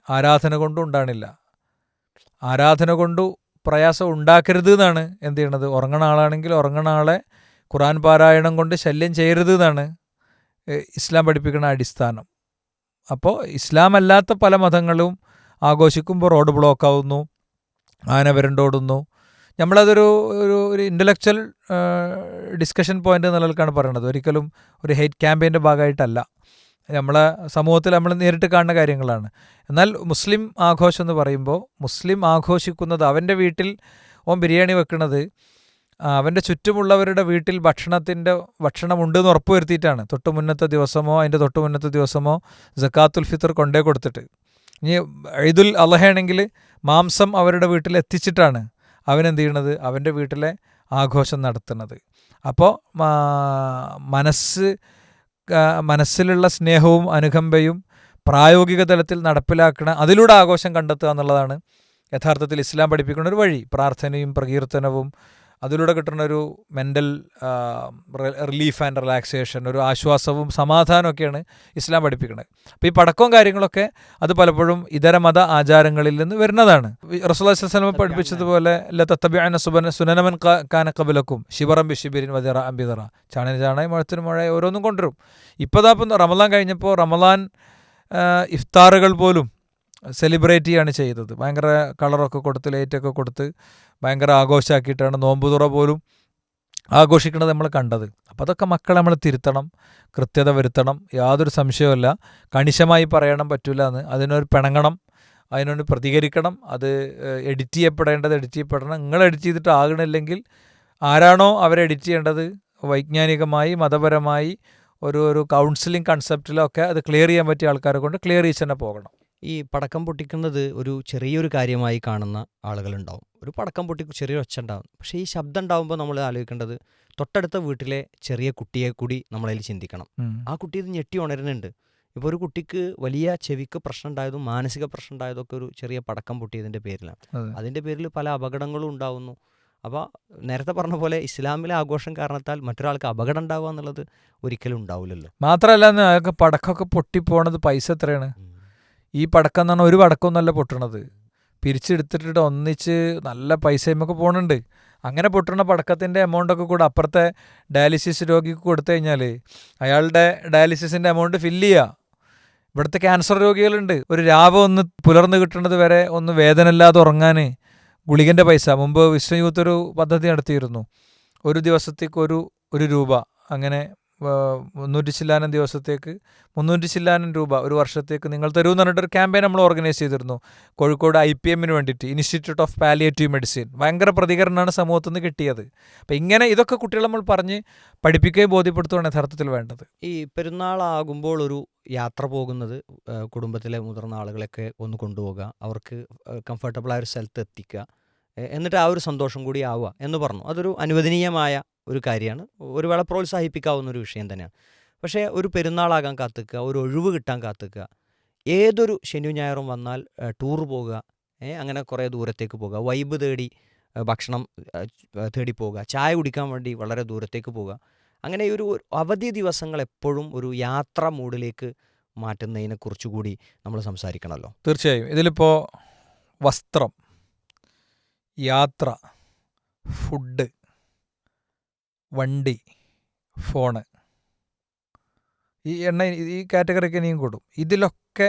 ആരാധന കൊണ്ടും ഉണ്ടാകണില്ല. ആരാധന കൊണ്ടു പ്രയാസം ഉണ്ടാക്കരുത് എന്നാണ് എന്ത് ചെയ്യണത്. ഉറങ്ങണ ആളാണെങ്കിൽ ഉറങ്ങണ ആളെ ഖുർആൻ പാരായണം കൊണ്ട് ശല്യം ചെയ്യരുത് എന്നാണ് ഇസ്ലാം പഠിപ്പിക്കുന്ന അടിസ്ഥാനം. അപ്പോൾ ഇസ്ലാം അല്ലാത്ത പല മതങ്ങളും ആഘോഷിക്കുമ്പോൾ റോഡ് ബ്ലോക്ക് ആവുന്നു, ആന വരണ്ടോടുന്നു. നമ്മളതൊരു ഒരു ഇൻ്റലക്ച്വൽ ഡിസ്കഷൻ പോയിൻ്റ് നിലനിൽക്കാണ് പറയുന്നത്, ഒരിക്കലും ഒരു ഹെയ്റ്റ് ക്യാമ്പയിൻ്റെ ഭാഗമായിട്ടല്ല. നമ്മളെ സമൂഹത്തിൽ നമ്മൾ നേരിട്ട് കാണുന്ന കാര്യങ്ങളാണ്. എന്നാൽ മുസ്ലിം ആഘോഷം എന്ന് പറയുമ്പോൾ മുസ്ലിം ആഘോഷിക്കുന്നത് അവൻ്റെ വീട്ടിൽ ഓൻ ബിരിയാണി വെക്കുന്നത് അവൻ്റെ ചുറ്റുമുള്ളവരുടെ വീട്ടിൽ ഭക്ഷണമുണ്ടെന്ന് ഉറപ്പ് വരുത്തിയിട്ടാണ്. തൊട്ട് മുന്നത്തെ ദിവസമോ അതിൻ്റെ തൊട്ട് മുന്നത്തെ ദിവസമോ സക്കാത്തുൽ ഫിത്തർ കൊണ്ടേ കൊടുത്തിട്ട്, ഇനി ഈദുൽ അളഹയാണെങ്കിൽ മാംസം അവരുടെ വീട്ടിൽ എത്തിച്ചിട്ടാണ് അവനെന്ത് ചെയ്യണത്, അവൻ്റെ വീട്ടിലെ ആഘോഷം നടത്തുന്നത്. അപ്പോൾ മനസ്സിലുള്ള സ്നേഹവും അനുകമ്പയും പ്രായോഗിക തലത്തിൽ നടപ്പിലാക്കണം, അതിലൂടെ ആഘോഷം കണ്ടെത്തുക എന്നുള്ളതാണ് യഥാർത്ഥത്തിൽ ഇസ്ലാം പഠിപ്പിക്കുന്ന ഒരു വഴി. പ്രാർത്ഥനയും പ്രകീർത്തനവും അതിലൂടെ കിട്ടുന്ന ഒരു മെൻ്റൽ റിലീഫ് ആൻഡ് റിലാക്സേഷൻ, ഒരു ആശ്വാസവും സമാധാനമൊക്കെയാണ് ഇസ്ലാം പഠിപ്പിക്കുന്നത്. അപ്പോൾ ഈ പടക്കവും കാര്യങ്ങളൊക്കെ അത് പലപ്പോഴും ഇതര മത ആചാരങ്ങളിൽ നിന്ന് വരുന്നതാണ്. റസൂലുള്ളാഹി സ്വല്ലല്ലാഹു അലൈഹി വസല്ലം പഠിപ്പിച്ചതുപോലെ ലതത്തബിഅന സുനനമൻ കാന ഖബലക്കും ശിബറൻ ബിശിബിരിൻ വദിറഅൻ ബിദിറ, ചാണിന് ചാണായി മുഴത്തിന് മുഴ ഓരോന്നും കൊണ്ടുവരും. ഇപ്പോൾ റമദാൻ കഴിഞ്ഞപ്പോൾ റമദാൻ ഇഫ്താറുകൾ പോലും സെലിബ്രേറ്റ് ചെയ്യാണ് ചെയ്തത്. ഭയങ്കര കളറൊക്കെ കൊടുത്ത് ലൈറ്റൊക്കെ കൊടുത്ത് ഭയങ്കര ആഘോഷമാക്കിയിട്ടാണ് നോമ്പുതുറ പോലും ആഘോഷിക്കുന്നത് നമ്മൾ കണ്ടത്. അപ്പോൾ അതൊക്കെ മക്കളെ നമ്മൾ തിരുത്തണം, കൃത്യത വരുത്തണം, യാതൊരു സംശയവുമില്ല. കണിശമായി പറയണം പറ്റില്ല എന്ന്, അതിനൊരു പിണങ്ങണം, അതിനോട് പ്രതികരിക്കണം. അത് എഡിറ്റ് ചെയ്യപ്പെടേണ്ടത് എഡിറ്റ് ചെയ്യപ്പെടണം. നിങ്ങൾ എഡിറ്റ് ചെയ്തിട്ട് ആകണില്ലെങ്കിൽ ആരാണോ അവരെ എഡിറ്റ് ചെയ്യേണ്ടത് വൈജ്ഞാനികമായി മതപരമായി ഒരു കൗൺസിലിംഗ് കൺസെപ്റ്റിലൊക്കെ അത് ക്ലിയർ ചെയ്യാൻ പറ്റിയ ആൾക്കാരെ കൊണ്ട് ക്ലിയർ ചെയ്ത് തന്നെ പോകണം. ഈ പടക്കം പൊട്ടിക്കുന്നത് ഒരു ചെറിയൊരു കാര്യമായി കാണുന്ന ആളുകളുണ്ടാവും. ഒരു പടക്കം ചെറിയൊരു ഒച്ച ഉണ്ടാവും. പക്ഷേ ഈ ശബ്ദം ഉണ്ടാകുമ്പോൾ നമ്മൾ ആലോചിക്കേണ്ടത് തൊട്ടടുത്ത വീട്ടിലെ ചെറിയ കുട്ടിയെ കൂടി നമ്മളതിൽ ചിന്തിക്കണം. ആ കുട്ടി ഇത് ഞെട്ടി ഉണരുന്നുണ്ട്. ഇപ്പോൾ ഒരു കുട്ടിക്ക് വലിയ ചെവിക്ക് പ്രശ്നം ഉണ്ടായതും മാനസിക പ്രശ്നം ഉണ്ടായതും ഒക്കെ ഒരു ചെറിയ പടക്കം പൊട്ടിയതിൻ്റെ പേരിലാണ്. അതിൻ്റെ പേരിൽ പല അപകടങ്ങളും ഉണ്ടാവുന്നു. അപ്പോൾ നേരത്തെ പറഞ്ഞ പോലെ ഇസ്ലാമിലെ ആഘോഷം കാരണത്താൽ മറ്റൊരാൾക്ക് അപകടം ഉണ്ടാവുക എന്നുള്ളത് ഒരിക്കലും ഉണ്ടാവില്ലല്ലോ. മാത്രമല്ല അതൊക്കെ പടക്കമൊക്കെ പൊട്ടിപ്പോണത് പൈസ എത്രയാണ്? ഈ പടക്കം എന്ന് പറഞ്ഞാൽ ഒരു പടക്കമൊന്നുമല്ല പൊട്ടണത്, പിരിച്ചെടുത്തിട്ട് ഒന്നിച്ച് നല്ല പൈസയുമൊക്കെ പോകുന്നുണ്ട്. അങ്ങനെ പൊട്ടുന്ന പടക്കത്തിൻ്റെ എമൗണ്ടൊക്കെ കൂടെ അപ്പുറത്തെ ഡയാലിസിസ് രോഗിക്ക് കൊടുത്തു കഴിഞ്ഞാൽ അയാളുടെ ഡയാലിസിസിൻ്റെ എമൗണ്ട് ഫില്ല് ചെയ്യുക. ഇവിടുത്തെ ക്യാൻസർ രോഗികളുണ്ട്, ഒരു രാവ് ഒന്ന് പുലർന്ന് കിട്ടുന്നത് വരെ ഒന്ന് വേദന ഇല്ലാതെ ഉറങ്ങാൻ ഗുളികൻ്റെ പൈസ. മുമ്പ് വിശ്വ യൂത്ത് ഒരു പദ്ധതി നടത്തിയിരുന്നു. ഒരു ദിവസത്തേക്ക് ഒരു രൂപ, അങ്ങനെ 300 ചില്ലാനം ദിവസത്തേക്ക് 300 ചില്ലാനം രൂപ ഒരു വർഷത്തേക്ക് നിങ്ങൾ തരുമെന്ന് പറഞ്ഞിട്ടൊരു ക്യാമ്പയിൻ നമ്മൾ ഓർഗനൈസ് ചെയ്തിരുന്നു കോഴിക്കോട് IPM വേണ്ടിയിട്ട്, ഇൻസ്റ്റിറ്റ്യൂട്ട് ഓഫ് പാലിയേറ്റീവ് മെഡിസിൻ. ഭയങ്കര പ്രതികരണമാണ് സമൂഹത്തിൽ നിന്ന് കിട്ടിയത്. അപ്പം ഇങ്ങനെ ഇതൊക്കെ കുട്ടികളെ നമ്മൾ പറഞ്ഞ് പഠിപ്പിക്കുകയും ബോധ്യപ്പെടുത്തുകയാണ് യഥാർത്ഥത്തിൽ വേണ്ടത്. ഈ പെരുന്നാളാകുമ്പോൾ ഒരു യാത്ര പോകുന്നത് കുടുംബത്തിലെ മുതിർന്ന ആളുകളൊക്കെ ഒന്ന് കൊണ്ടുപോകുക, അവർക്ക് കംഫർട്ടബിളായ ഒരു സ്ഥലത്ത് എത്തിക്കുക, എന്നിട്ട് ആ ഒരു സന്തോഷം കൂടി ആവുക എന്ന് പറഞ്ഞു. അതൊരു അനുവദനീയമായ ഒരു കാര്യമാണ്, ഒരു വേള പ്രോത്സാഹിപ്പിക്കാവുന്ന ഒരു വിഷയം തന്നെയാണ്. പക്ഷേ ഒരു പെരുന്നാളാകാൻ കാത്തുക്കുക, ഒരു ഒഴിവ് കിട്ടാൻ കാത്തുക്കുക, ഏതൊരു ശനിയും ഞായറും വന്നാൽ ടൂർ പോകുക, അങ്ങനെ കുറേ ദൂരത്തേക്ക് പോകുക, വൈബ് തേടി ഭക്ഷണം തേടി പോകുക, ചായ കുടിക്കാൻ വേണ്ടി വളരെ ദൂരത്തേക്ക് പോകുക, അങ്ങനെ ഒരു അവധി ദിവസങ്ങൾ എപ്പോഴും ഒരു യാത്ര മൂഡിലേക്ക് മാറ്റുന്നതിനെക്കുറിച്ച് കൂടി നമ്മൾ സംസാരിക്കണമല്ലോ. തീർച്ചയായും. ഇതിലിപ്പോൾ വസ്ത്രം, യാത്ര, ഫുഡ്, വണ്ടി, ഫോണ്, ഈ കാറ്റഗറിക്ക് ഇനിയും കൂടും. ഇതിലൊക്കെ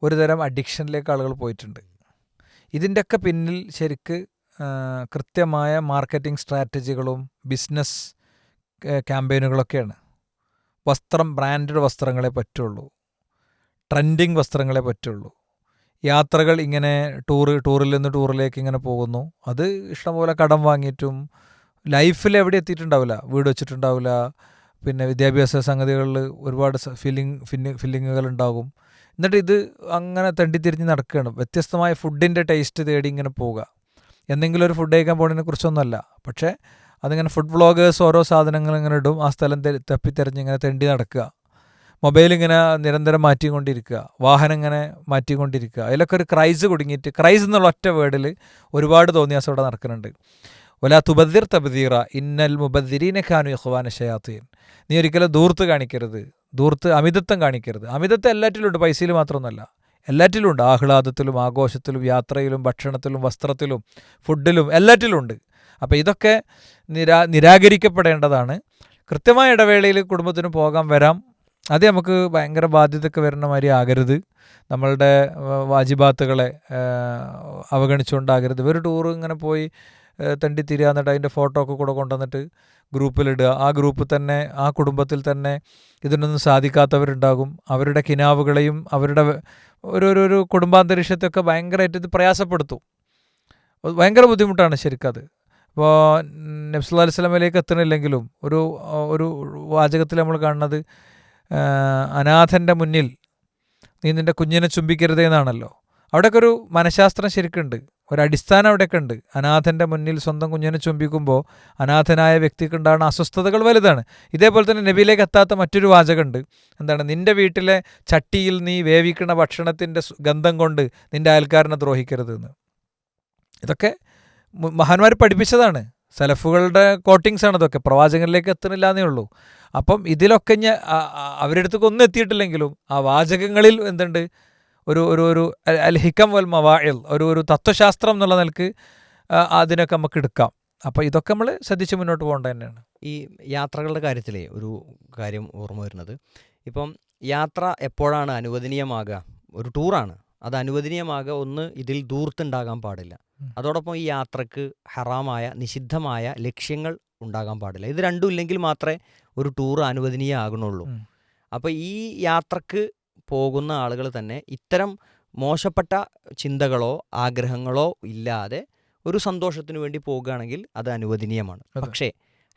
ഒരു തരം അഡിക്ഷനിലേക്ക് ആളുകൾ പോയിട്ടുണ്ട്. ഇതിൻ്റെയൊക്കെ പിന്നിൽ ശരിക്ക് കൃത്യമായ മാർക്കറ്റിംഗ് സ്ട്രാറ്റജികളും ബിസിനസ് ക്യാമ്പയിനുകളൊക്കെയാണ്. വസ്ത്രം, ബ്രാൻഡഡ് വസ്ത്രങ്ങളെ പറ്റുള്ളൂ, ട്രെൻഡിങ് വസ്ത്രങ്ങളെ പറ്റുള്ളൂ. യാത്രകൾ ഇങ്ങനെ ടൂറിൽ നിന്ന് ടൂറിലേക്ക് ഇങ്ങനെ പോകുന്നു. അത് ഇഷ്ടംപോലെ കടം വാങ്ങിയിട്ടും ലൈഫിൽ എവിടെ എത്തിയിട്ടുണ്ടാവില്ല, വീട് വെച്ചിട്ടുണ്ടാവില്ല. പിന്നെ വിദ്യാഭ്യാസ സംഗതികളിൽ ഒരുപാട് ഫില്ലിങ്ങുകൾ ഉണ്ടാകും. എന്നിട്ട് ഇത് അങ്ങനെ തണ്ടിത്തിരിഞ്ഞ് നടക്കുകയാണ്. വ്യത്യസ്തമായ ഫുഡിൻ്റെ ടേസ്റ്റ് തേടി ഇങ്ങനെ പോവുക. എന്തെങ്കിലും ഒരു ഫുഡ് കഴിക്കാൻ പോകുന്നതിനെ കുറിച്ചൊന്നുമല്ല, പക്ഷേ അതിങ്ങനെ ഫുഡ് വ്ളോഗേഴ്സ് ഓരോ സാധനങ്ങൾ ഇങ്ങനെ ഇടും, ആ സ്ഥലം തപ്പിത്തെറിഞ്ഞ് ഇങ്ങനെ തെണ്ടി നടക്കുക. മൊബൈൽ ഇങ്ങനെ നിരന്തരം മാറ്റിക്കൊണ്ടിരിക്കുക, വാഹനം ഇങ്ങനെ മാറ്റിക്കൊണ്ടിരിക്കുക. അതിലൊക്കെ ഒരു ക്രൈസ് കുടുങ്ങിയിട്ട്, ക്രൈസ് എന്നുള്ള ഒറ്റ വേർഡിൽ ഒരുപാട് തോന്നിയാസം ഇവിടെ നടക്കുന്നുണ്ട്. വലാ തുബദ്ദിർ തബ്ദീറ ഇന്നൽ മുബദ്ദിരീന കാനു ഇഖ്വാന ശയാത്തീൻ. നീ ഒരിക്കലും ദൂർത്ത് കാണിക്കരുത്, അമിതത്വം കാണിക്കരുത്. അമിതത്വം എല്ലാറ്റിലും ഉണ്ട്, പൈസയിൽ മാത്രമൊന്നുമല്ല, എല്ലാറ്റിലും ഉണ്ട്. ആഹ്ലാദത്തിലും ആഘോഷത്തിലും യാത്രയിലും ഭക്ഷണത്തിലും വസ്ത്രത്തിലും ഫുഡിലും എല്ലാറ്റിലും ഉണ്ട്. അപ്പോൾ ഇതൊക്കെ നിരാകരിക്കപ്പെടേണ്ടതാണ്. കൃത്യമായ ഇടവേളയിൽ കുടുംബത്തിന് പോകാൻ വരാം. അത് നമുക്ക് ഭയങ്കര ബാധ്യതയൊക്കെ വരുന്ന മാതിരി ആകരുത്. നമ്മളുടെ വാജിബാത്തുകളെ അവഗണിച്ചുകൊണ്ടാകരുത്. ഒരു ടൂർ ഇങ്ങനെ പോയി തണ്ടി തിരിയാന്നിട്ട് അതിൻ്റെ ഫോട്ടോ ഒക്കെ കൂടെ കൊണ്ടുവന്നിട്ട് ഗ്രൂപ്പിലിടുക. ആ ഗ്രൂപ്പിൽ തന്നെ, ആ കുടുംബത്തിൽ തന്നെ ഇതിനൊന്നും സാധിക്കാത്തവരുണ്ടാകും. അവരുടെ കിനാവുകളെയും അവരുടെ ഒരു കുടുംബാന്തരീക്ഷത്തെയൊക്കെ ഭയങ്കരമായിട്ട് ഇത് പ്രയാസപ്പെടുത്തും. ഭയങ്കര ബുദ്ധിമുട്ടാണ് ശരിക്കത്. ഇപ്പോൾ നബി സല്ലല്ലാഹു അലൈഹി വസല്ലമയിലേക്ക് എത്തണില്ലെങ്കിലും ഒരു വാചകത്തിൽ നമ്മൾ കാണുന്നത് അനാഥൻ്റെ മുന്നിൽ നീ നിൻ്റെ കുഞ്ഞിനെ ചുംബിക്കരുതേ എന്നാണല്ലോ. അവിടെയൊക്കെ ഒരു മനഃശാസ്ത്രം ശരിക്കുണ്ട്, ഒരടിസ്ഥാനം അവിടെയൊക്കെ ഉണ്ട്. അനാഥൻ്റെ മുന്നിൽ സ്വന്തം കുഞ്ഞിനെ ചുംബിക്കുമ്പോൾ അനാഥനായ വ്യക്തിക്കുണ്ടാകുന്ന അസ്വസ്ഥതകൾ വലുതാണ്. ഇതേപോലെ തന്നെ നബിയിലേക്ക് എത്താത്ത മറ്റൊരു വാചകമുണ്ട്. എന്താണ്? നിൻ്റെ വീട്ടിലെ ചട്ടിയിൽ നീ വേവിക്കുന്ന ഭക്ഷണത്തിൻ്റെ ഗന്ധം കൊണ്ട് നിൻ്റെ അയൽക്കാരനെ ദ്രോഹിക്കരുതെന്ന്. ഇതൊക്കെ മഹാന്മാർ പഠിപ്പിച്ചതാണ്. സലഫുകളുടെ കോട്ടിങ്സ് ആണ് ഇതൊക്കെ, പ്രവാചകനിലേക്ക് എത്തുന്നില്ല എന്നേ ഉള്ളൂ. അപ്പം ഇതിലൊക്കെ അവരുടെ അടുത്തേക്ക് ഒന്നും എത്തിയിട്ടില്ലെങ്കിലും ആ വാചകങ്ങളിൽ എന്തുണ്ട്, ഒരു ഒരു ഒരു അൽ ഹിക്കം വൽ മവാഇൽ, ഒരു തത്വശാസ്ത്രം എന്നുള്ള നിലക്ക് അതിനൊക്കെ നമുക്ക് എടുക്കാം. അപ്പോൾ ഇതൊക്കെ നമ്മൾ ശ്രദ്ധിച്ച് മുന്നോട്ട് പോകേണ്ടത് തന്നെയാണ്. ഈ യാത്രകളുടെ കാര്യത്തിലേ ഒരു കാര്യം ഓർമ്മ വരുന്നത്, ഇപ്പം യാത്ര എപ്പോഴാണ് അനുവദനീയമാകുക? ഒരു ടൂറാണ്, അത് അനുവദനീയമാകുക, ഒന്ന് ഇതിൽ ദൂർത്തുണ്ടാകാൻ പാടില്ല, അതോടൊപ്പം ഈ യാത്രക്ക് ഹറാമായ നിഷിദ്ധമായ ലക്ഷ്യങ്ങൾ ഉണ്ടാകാൻ പാടില്ല. ഇത് രണ്ടും ഇല്ലെങ്കിൽ മാത്രമേ ഒരു ടൂർ അനുവദനീയമാകണുള്ളൂ. അപ്പോൾ ഈ യാത്രക്ക് പോകുന്ന ആളുകൾ തന്നെ ഇത്തരം മോശപ്പെട്ട ചിന്തകളോ ആഗ്രഹങ്ങളോ ഇല്ലാതെ ഒരു സന്തോഷത്തിന് വേണ്ടി പോകുകയാണെങ്കിൽ അത് അനുവദനീയമാണ്. പക്ഷേ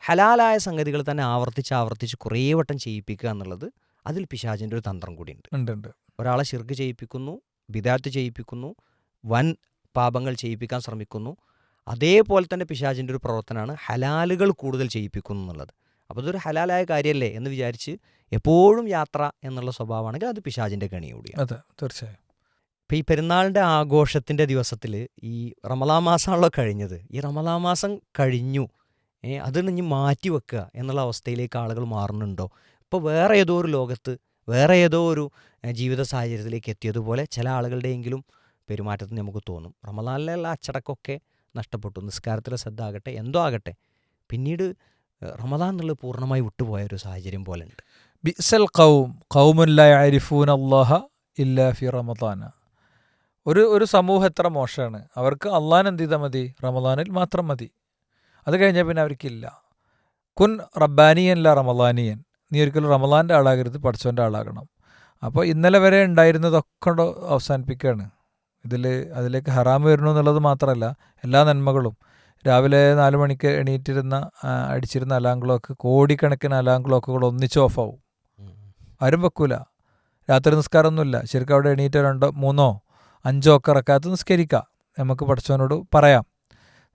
ഹലാലായ സംഗതികൾ തന്നെ ആവർത്തിച്ച് കുറേ വട്ടം ചെയ്യിപ്പിക്കുക എന്നുള്ളത് അതിൽ പിശാചിൻ്റെ ഒരു തന്ത്രം കൂടിയുണ്ട്. ഒരാളെ ശിർക്ക് ചെയ്യിപ്പിക്കുന്നു, ബിദാത്ത് ചെയ്യിപ്പിക്കുന്നു, വൻ പാപങ്ങൾ ചെയ്യിപ്പിക്കാൻ ശ്രമിക്കുന്നു. അതേപോലെ തന്നെ പിശാചിൻ്റെ ഒരു പ്രവർത്തനമാണ് ഹലാലുകൾ കൂടുതൽ ചെയ്യിപ്പിക്കുന്നു എന്നുള്ളത്. അപ്പോൾ ഇതൊരു ഹലാലായ കാര്യമല്ലേ എന്ന് വിചാരിച്ച് എപ്പോഴും യാത്ര എന്നുള്ള സ്വഭാവമാണെങ്കിൽ അത് പിശാചിൻ്റെ കണി കൂടിയാണ്. അതെ, തീർച്ചയായും. ഇപ്പം ഈ പെരുന്നാളിൻ്റെ ആഘോഷത്തിൻ്റെ ദിവസത്തിൽ ഈ റമളാൻ മാസമാണല്ലോ കഴിഞ്ഞത്, ഈ റമളാൻ മാസം കഴിഞ്ഞു, അത് ഇനി മാറ്റി വെക്കുക എന്നുള്ള അവസ്ഥയിലേക്ക് ആളുകൾ മാറുന്നുണ്ടോ? ഇപ്പോൾ വേറെ ഏതോ ഒരു ലോകത്ത്, വേറെ ഏതോ ഒരു ജീവിത സാഹചര്യത്തിലേക്ക് എത്തിയതുപോലെ ചില ആളുകളുടെയെങ്കിലും പെരുമാറ്റത്തിന് നമുക്ക് തോന്നും. റമളാനിലുള്ള അച്ചടക്കമൊക്കെ നഷ്ടപ്പെട്ടു, നിസ്കാരത്തിലെ ശ്രദ്ധ ആകട്ടെ, എന്തോ ആകട്ടെ, പിന്നീട് റമളാൻ എന്നുള്ളത് പൂർണ്ണമായി വിട്ടുപോയ ഒരു സാഹചര്യം പോലെ ഉണ്ട്. ബിഅ്സൽ ഖൗമുൻ ലാ യഅരിഫൂന അല്ലാഹ ഇല്ലാ ഫി റമളാന. ഒരു സമൂഹം എത്ര മോശമാണ്, അവർക്ക് അള്ളാഹൻ എന്ത് ചെയ്താൽ മതി, റമളാനിൽ മാത്രം മതി, അത് കഴിഞ്ഞാൽ പിന്നെ അവർക്കില്ല. കുൻ റബ്ബാനിയൻ ല റമളാനിയൻ, നീ ഒരിക്കലും റമളാൻ്റെ ആളാകരുത്, പഠിച്ചവൻ്റെ ആളാകണം. അപ്പോൾ ഇന്നലെ വരെ ഉണ്ടായിരുന്നതൊക്കെ അവസാനിപ്പിക്കുകയാണ്. അതിലേക്ക് ഹറാമ് വരുന്നു എന്നുള്ളത് മാത്രമല്ല, എല്ലാ നന്മകളും, രാവിലെ 4 മണിക്ക് അടിച്ചിരുന്ന അലാം ക്ലോക്ക്, കോടിക്കണക്കിന് അലാം ക്ലോക്കുകൾ ഒന്നിച്ച് ഓഫാവും, ആരും വെക്കൂല. രാത്രി നിസ്കാരമൊന്നുമില്ല, ശരിക്കും അവിടെ എണീറ്റ് 2, 3, 5 ഒക്കെ റക്കാത്ത് നിസ്കരിക്കുക, നമുക്ക് പഠിച്ചവനോട് പറയാം.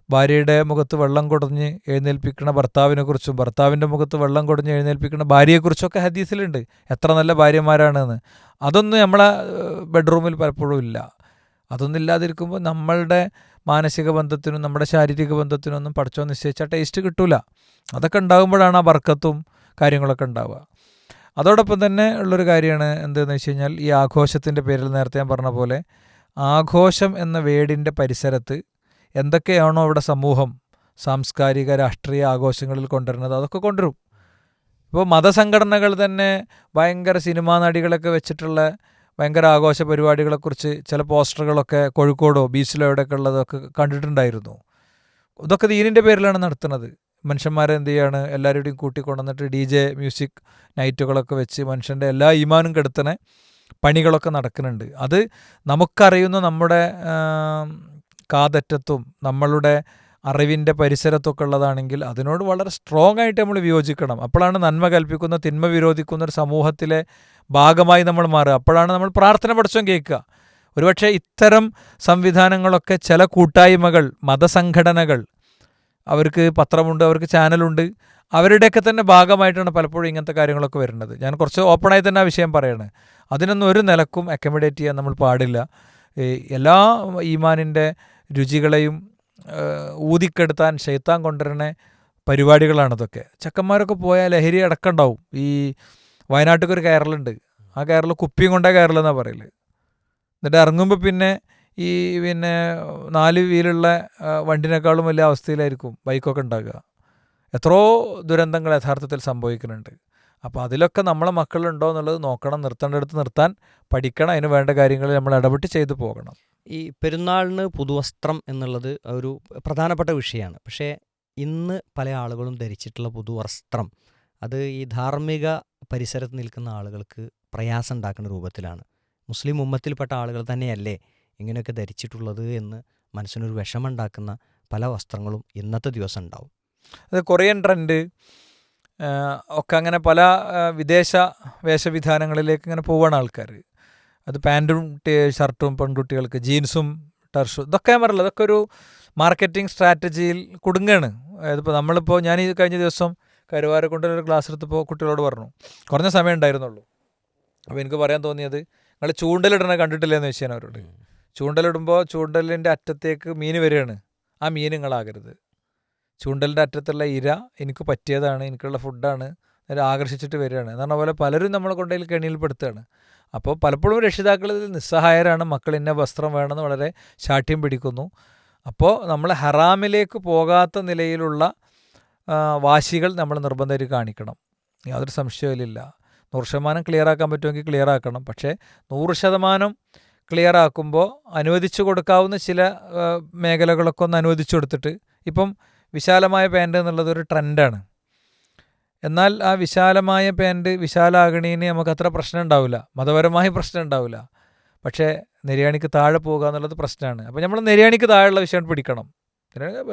ഭാര്യയുടെ മുഖത്ത് വെള്ളം കുടഞ്ഞ് എഴുന്നേൽപ്പിക്കുന്ന ഭർത്താവിനെ കുറിച്ചും ഭർത്താവിൻ്റെ മുഖത്ത് വെള്ളം കുടഞ്ഞ് എഴുന്നേൽപ്പിക്കുന്ന ഭാര്യയെക്കുറിച്ചൊക്കെ ഹദീസിലുണ്ട്, എത്ര നല്ല ഭാര്യമാരാണെന്ന്. അതൊന്നും നമ്മളെ ബെഡ്റൂമിൽ പലപ്പോഴും ഇല്ല. അതൊന്നും ഇല്ലാതിരിക്കുമ്പോൾ നമ്മളുടെ മാനസിക ബന്ധത്തിനും നമ്മുടെ ശാരീരിക ബന്ധത്തിനും ഒന്നും പഠിച്ചോ നിശ്ചയിച്ച ടേസ്റ്റ് കിട്ടൂല. അതൊക്കെ ഉണ്ടാകുമ്പോഴാണ് ആ ബർക്കത്തും കാര്യങ്ങളൊക്കെ ഉണ്ടാവുക. അതോടൊപ്പം തന്നെ ഉള്ളൊരു കാര്യമാണ് എന്തെന്ന് വെച്ച് കഴിഞ്ഞാൽ, ഈ ആഘോഷത്തിൻ്റെ പേരിൽ നേരത്തെ ഞാൻ പറഞ്ഞ പോലെ ആഘോഷം എന്ന വേടിൻ്റെ പരിസരത്ത് എന്തൊക്കെയാണോ അവിടെ സമൂഹം സാംസ്കാരിക രാഷ്ട്രീയ ആഘോഷങ്ങളിൽ കൊണ്ടുവരുന്നത് അതൊക്കെ കൊണ്ടുവരും. ഇപ്പോൾ മതസംഘടനകൾ തന്നെ ഭയങ്കര സിനിമാ നടികളൊക്കെ വെച്ചിട്ടുള്ള ഭയങ്കര ആഘോഷ പരിപാടികളെക്കുറിച്ച് ചില പോസ്റ്ററുകളൊക്കെ കോഴിക്കോടോ ബീച്ചിലോ എവിടെയൊക്കെ ഉള്ളതൊക്കെ കണ്ടിട്ടുണ്ടായിരുന്നു. ഇതൊക്കെ ദീനിൻ്റെ പേരിലാണ് നടത്തുന്നത്. മനുഷ്യന്മാരെ എന്ത് ചെയ്യാണ്, എല്ലാവരുടെയും കൂട്ടിക്കൊണ്ടുവന്നിട്ട് DJ മ്യൂസിക് നൈറ്റുകളൊക്കെ വെച്ച് മനുഷ്യൻ്റെ എല്ലാ ഈമാനും കെടുത്തുന്ന പണികളൊക്കെ നടക്കുന്നുണ്ട്. അത് നമുക്കറിയുന്ന നമ്മുടെ കാതറ്റത്തും നമ്മളുടെ അറിവിൻ്റെ പരിസരത്തൊക്കെ ഉള്ളതാണെങ്കിൽ അതിനോട് വളരെ സ്ട്രോങ് ആയിട്ട് നമ്മൾ വിയോജിക്കണം. അപ്പോഴാണ് നന്മ കൽപ്പിക്കുന്ന തിന്മ വിരോധിക്കുന്ന ഒരു സമൂഹത്തിലെ ഭാഗമായി നമ്മൾ മാറുക. അപ്പോഴാണ് നമ്മൾ പ്രാർത്ഥന പഠിച്ചോൻ കേൾക്കുക. ഒരുപക്ഷെ ഇത്തരം സംവിധാനങ്ങളൊക്കെ ചില കൂട്ടായ്മകൾ, മതസംഘടനകൾ, അവർക്ക് പത്രമുണ്ട്, അവർക്ക് ചാനലുണ്ട്, അവരുടെയൊക്കെ തന്നെ ഭാഗമായിട്ടാണ് പലപ്പോഴും ഇങ്ങനത്തെ കാര്യങ്ങളൊക്കെ വരുന്നത്. ഞാൻ കുറച്ച് ഓപ്പണായി തന്നെ ആ വിഷയം പറയാണ്. അതിനൊന്നും ഒരു നിലക്കും അക്കമഡേറ്റ് ചെയ്യാൻ നമ്മൾ പാടില്ല. എല്ലാ ഈമാനിൻ്റെ രുചികളെയും ഊതിക്കെടുത്താൻ ശൈത്താൻ കൊണ്ടുവരുന്ന പരിപാടികളാണിതൊക്കെ. ചെക്കന്മാരൊക്കെ പോയാൽ ലഹരി അടക്കമുണ്ടാവും. ഈ വയനാട്ടിലൊരു കയറലുണ്ട്, ആ കയറൽ കുപ്പിയും കൊണ്ടേ കയറലെന്നാണ് പറയല്. എന്നിട്ട് ഇറങ്ങുമ്പോൾ പിന്നെ 4 വീലുള്ള വണ്ടിനേക്കാളും വലിയ അവസ്ഥയിലായിരിക്കും ബൈക്കൊക്കെ ഉണ്ടാകുക. എത്രയോ ദുരന്തങ്ങൾ യഥാർത്ഥത്തിൽ സംഭവിക്കുന്നുണ്ട്. അപ്പോൾ അതിലൊക്കെ നമ്മളെ മക്കളുണ്ടോ എന്നുള്ളത് നോക്കണം, നിർത്തേണ്ടടുത്ത് നിർത്താൻ പഠിക്കണം, അതിന് വേണ്ട കാര്യങ്ങൾ നമ്മൾ ഇടപെട്ട് ചെയ്തു പോകണം. ഈ പെരുന്നാളിന് പുതുവസ്ത്രം എന്നുള്ളത് ഒരു പ്രധാനപ്പെട്ട വിഷയമാണ്. പക്ഷേ ഇന്ന് പല ആളുകളും ധരിച്ചിട്ടുള്ള പുതുവസ്ത്രം അത് ഈ ധാർമ്മിക പരിസരത്ത് നിൽക്കുന്ന ആളുകൾക്ക് പ്രയാസം ഉണ്ടാക്കുന്ന രൂപത്തിലാണ്. മുസ്ലിം ഉമ്മത്തിൽപ്പെട്ട ആളുകൾ തന്നെയല്ലേ ഇങ്ങനെയൊക്കെ ധരിച്ചിട്ടുള്ളത് എന്ന് മനസ്സിനൊരു വിഷമുണ്ടാക്കുന്ന പല വസ്ത്രങ്ങളും ഇന്നത്തെ ദിവസം ഉണ്ടാവും. അത് കൊറിയൻ ട്രെൻഡ് ഒക്കെ അങ്ങനെ പല വിദേശ വേഷവിധാനങ്ങളിലേക്ക് ഇങ്ങനെ പോവുകയാണ് ആൾക്കാർ. അത് പാൻറ്റും ഷർട്ടും പെൺകുട്ടികൾക്ക്, ജീൻസും ടർഷും, ഇതൊക്കെ ഞാൻ പറയില്ല, അതൊക്കെ ഒരു മാർക്കറ്റിംഗ് സ്ട്രാറ്റജിയിൽ കുടുങ്ങുകയാണ്. അതായത് ഞാൻ ഈ കഴിഞ്ഞ ദിവസം കരുവാരക്കുണ്ടിലൊരു ക്ലാസ് എടുത്തപ്പോൾ കുട്ടികളോട് പറഞ്ഞു, കുറഞ്ഞ സമയം ഉണ്ടായിരുന്നുള്ളൂ. അപ്പോൾ എനിക്ക് പറയാൻ തോന്നിയത്, നിങ്ങൾ ചൂണ്ടലിടണ കണ്ടിട്ടില്ലെന്ന് വെച്ച് ഞാൻ അവരോട്. ചൂണ്ടലിടുമ്പോൾ ചൂണ്ടലിൻ്റെ അറ്റത്തേക്ക് മീൻ വരികയാണ്, ആ മീൻ നിങ്ങളാകരുത്. ചൂണ്ടലിൻ്റെ അറ്റത്തുള്ള ഇര എനിക്ക് പറ്റിയതാണ്, എനിക്കുള്ള ഫുഡാണ്, നേരെ ആകർഷിച്ചിട്ട് വരികയാണ് എന്ന് പറഞ്ഞ പോലെ പലരും നമ്മളെ കൊണ്ടതിൽ കെണിയിൽപ്പെടുത്തുകയാണ്. അപ്പോൾ പലപ്പോഴും രക്ഷിതാക്കൾ നിസ്സഹായരാണ്. മക്കൾ ഇന്ന വസ്ത്രം വേണമെന്ന് വളരെ ശാഠ്യം പിടിക്കുന്നു. അപ്പോൾ നമ്മൾ ഹറാമിലേക്ക് പോകാത്ത നിലയിലുള്ള വാശികൾ നമ്മൾ നിർബന്ധമായിട്ട് കാണിക്കണം. യാതൊരു സംശയമില്ല. 100% ക്ലിയർ ആക്കാൻ പറ്റുമെങ്കിൽ ക്ലിയർ ആക്കണം. പക്ഷേ 100% ക്ലിയർ ആക്കുമ്പോൾ അനുവദിച്ചു കൊടുക്കാവുന്ന ചില മേഖലകളൊക്കെ ഒന്ന് അനുവദിച്ചു കൊടുത്തിട്ട്, ഇപ്പം വിശാലമായ പാൻറ് എന്നുള്ളത് ഒരു ട്രെൻഡാണ്. എന്നാൽ ആ വിശാലമായ പാൻറ് വിശാലാകണീന് നമുക്ക് അത്ര പ്രശ്നം ഉണ്ടാവില്ല, മതപരമായ പ്രശ്നം ഉണ്ടാവില്ല. പക്ഷേ നെര്യാണിക്ക് താഴെ പോകുക എന്നുള്ളത് പ്രശ്നമാണ്. അപ്പോൾ നമ്മൾ നെര്യാണിക്ക് താഴെയുള്ള വിഷയം പിടിക്കണം. നെര്യാണിക്ക്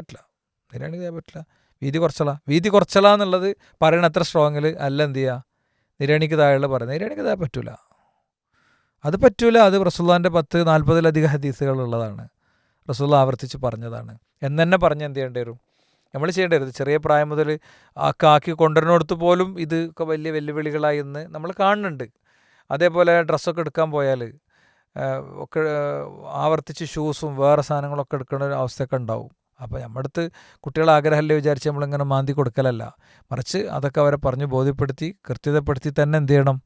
പറ്റില്ല. വീതി കുറച്ചല എന്നുള്ളത് പറയണ അത്ര സ്ട്രോങ്ങിൽ അല്ല. എന്ത് ചെയ്യുക, നെര്യാണിക്ക് താഴെയുള്ള പറയുന്നത് നെര്യാണിക്ക് താഴെ പറ്റൂല. അത് റസൂലുള്ളാഹിൻ്റെ 10-40 ഹദീസുകളുള്ളതാണ്. റസൂലുള്ള ആവർത്തിച്ച് പറഞ്ഞതാണ്. എന്നെ പറഞ്ഞ് എന്ത് ചെയ്യേണ്ടി വരും, നമ്മൾ ചെയ്യേണ്ടി വരും. ചെറിയ പ്രായം മുതൽ ആക്കി കൊണ്ടുവരുന്നിടത്ത് പോലും ഇത് ഒക്കെ വലിയ വെല്ലുവിളികളായി എന്ന് നമ്മൾ കാണുന്നുണ്ട്. അതേപോലെ ഡ്രസ്സൊക്കെ എടുക്കാൻ പോയാൽ ഒക്കെ ആവർത്തിച്ച് ഷൂസും വേറെ സാധനങ്ങളൊക്കെ എടുക്കുന്ന ഒരു അവസ്ഥയൊക്കെ ഉണ്ടാവും. അപ്പോൾ നമ്മുടെ അടുത്ത് കുട്ടികളെ ആഗ്രഹമല്ലേ വിചാരിച്ച് നമ്മളിങ്ങനെ മാന്തി കൊടുക്കലല്ല, മറിച്ച് അതൊക്കെ അവരെ പറഞ്ഞ് ബോധ്യപ്പെടുത്തി കൃത്യതപ്പെടുത്തി തന്നെ എന്ത് ചെയ്യണം,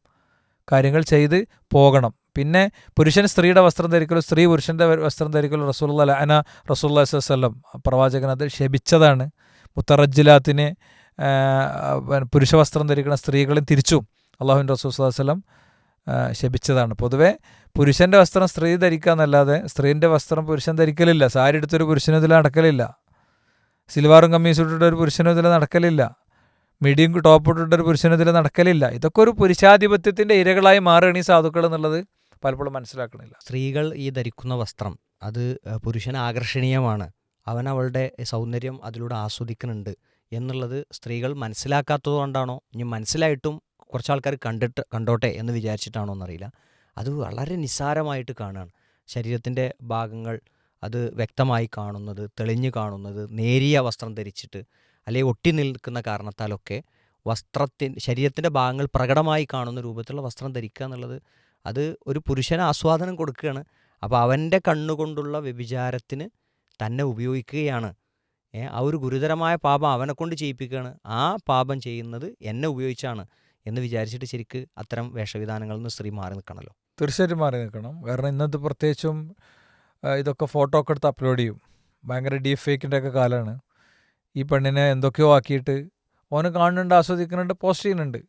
കാര്യങ്ങൾ ചെയ്ത് പോകണം. പിന്നെ പുരുഷൻ സ്ത്രീയുടെ വസ്ത്രം ധരിക്കലും സ്ത്രീ പുരുഷൻ്റെ വസ്ത്രം ധരിക്കലും റസൂലുള്ളാഹി സ്വല്ലല്ലാഹു അലൈഹി വസല്ലം പ്രവാചകൻ അത് ശപിച്ചതാണ്. മുത്തറജ്ജിലാത്തിനെ പുരുഷ വസ്ത്രം ധരിക്കുന്ന സ്ത്രീകളും തിരിച്ചും അള്ളാഹുവിൻ്റെ റസൂൽ സ്വല്ലല്ലാഹു അലൈഹി വസല്ലം ശപിച്ചതാണ്. പൊതുവെ പുരുഷൻ്റെ വസ്ത്രം സ്ത്രീ ധരിക്കുക എന്നല്ലാതെ സ്ത്രീൻ്റെ വസ്ത്രം പുരുഷൻ ധരിക്കലില്ല. സാരി എടുത്തൊരു പുരുഷനും ഇതിൽ നടക്കലില്ല. സിൽവാറും കമ്മീസും ഇട്ടിട്ട് ഒരു പുരുഷനും ഇതിൽ നടക്കലില്ല. മീഡിയം ടോപ്പ് ഇട്ടിട്ടൊരു പുരുഷനും ഇതിൽ നടക്കലില്ല. ഇതൊക്കെ ഒരു പുരുഷാധിപത്യത്തിൻ്റെ ഇരകളായി മാറുകയാണ് ഈ സാധുക്കൾ എന്നുള്ളത് പലപ്പോഴും മനസ്സിലാക്കണില്ല. സ്ത്രീകൾ ഈ ധരിക്കുന്ന വസ്ത്രം അത് പുരുഷന് ആകർഷണീയമാണ്, അവളുടെ സൗന്ദര്യം അതിലൂടെ ആസ്വദിക്കുന്നുണ്ട് എന്നുള്ളത് സ്ത്രീകൾ മനസ്സിലാക്കാത്തതുകൊണ്ടാണോ, ഇനി മനസ്സിലായിട്ടും കുറച്ചാൾക്കാർ കണ്ടോട്ടെ എന്ന് വിചാരിച്ചിട്ടാണോ എന്നറിയില്ല, അത് വളരെ നിസ്സാരമായിട്ട് കാണുകയാണ്. ശരീരത്തിൻ്റെ ഭാഗങ്ങൾ അത് വ്യക്തമായി കാണുന്നത്, തെളിഞ്ഞു കാണുന്നത്, നേരിയ വസ്ത്രം ധരിച്ചിട്ട് അല്ലെങ്കിൽ ഒട്ടി നിൽക്കുന്ന കാരണത്താലൊക്കെ ശരീരത്തിൻ്റെ ഭാഗങ്ങൾ പ്രകടമായി കാണുന്ന രൂപത്തിലുള്ള വസ്ത്രം ധരിക്കുക എന്നുള്ളത് അത് ഒരു പുരുഷന് ആസ്വാദനം കൊടുക്കുകയാണ്. അപ്പോൾ അവൻ്റെ കണ്ണുകൊണ്ടുള്ള വ്യഭിചാരത്തിന് തന്നെ ഉപയോഗിക്കുകയാണ്. ആ ഒരു ഗുരുതരമായ പാപം അവനെ കൊണ്ട് ചെയ്യിപ്പിക്കുകയാണ്. ആ പാപം ചെയ്യുന്നത് എന്നെ ഉപയോഗിച്ചാണ് എന്ന് വിചാരിച്ചിട്ട് ശരിക്ക് അത്തരം വേഷവിധാനങ്ങളിൽ നിന്ന് സ്ത്രീ മാറി നിൽക്കണമല്ലോ. തീർച്ചയായിട്ടും മാറി നിൽക്കണം. കാരണം ഇന്നത്തെ പ്രത്യേകിച്ചും ഇതൊക്കെ ഫോട്ടോ ഒക്കെ എടുത്ത് അപ്ലോഡ് ചെയ്യും. ഭയങ്കര ഡീപ്പ് ഫേക്കിൻ്റെ ഒക്കെ കാലമാണ്. ഈ പെണ്ണിനെ എന്തൊക്കെയോ ആക്കിയിട്ട് ഓന് കാണുന്നുണ്ട്, ആസ്വദിക്കുന്നുണ്ട്, പോസ്റ്റ് ചെയ്യുന്നുണ്ട്.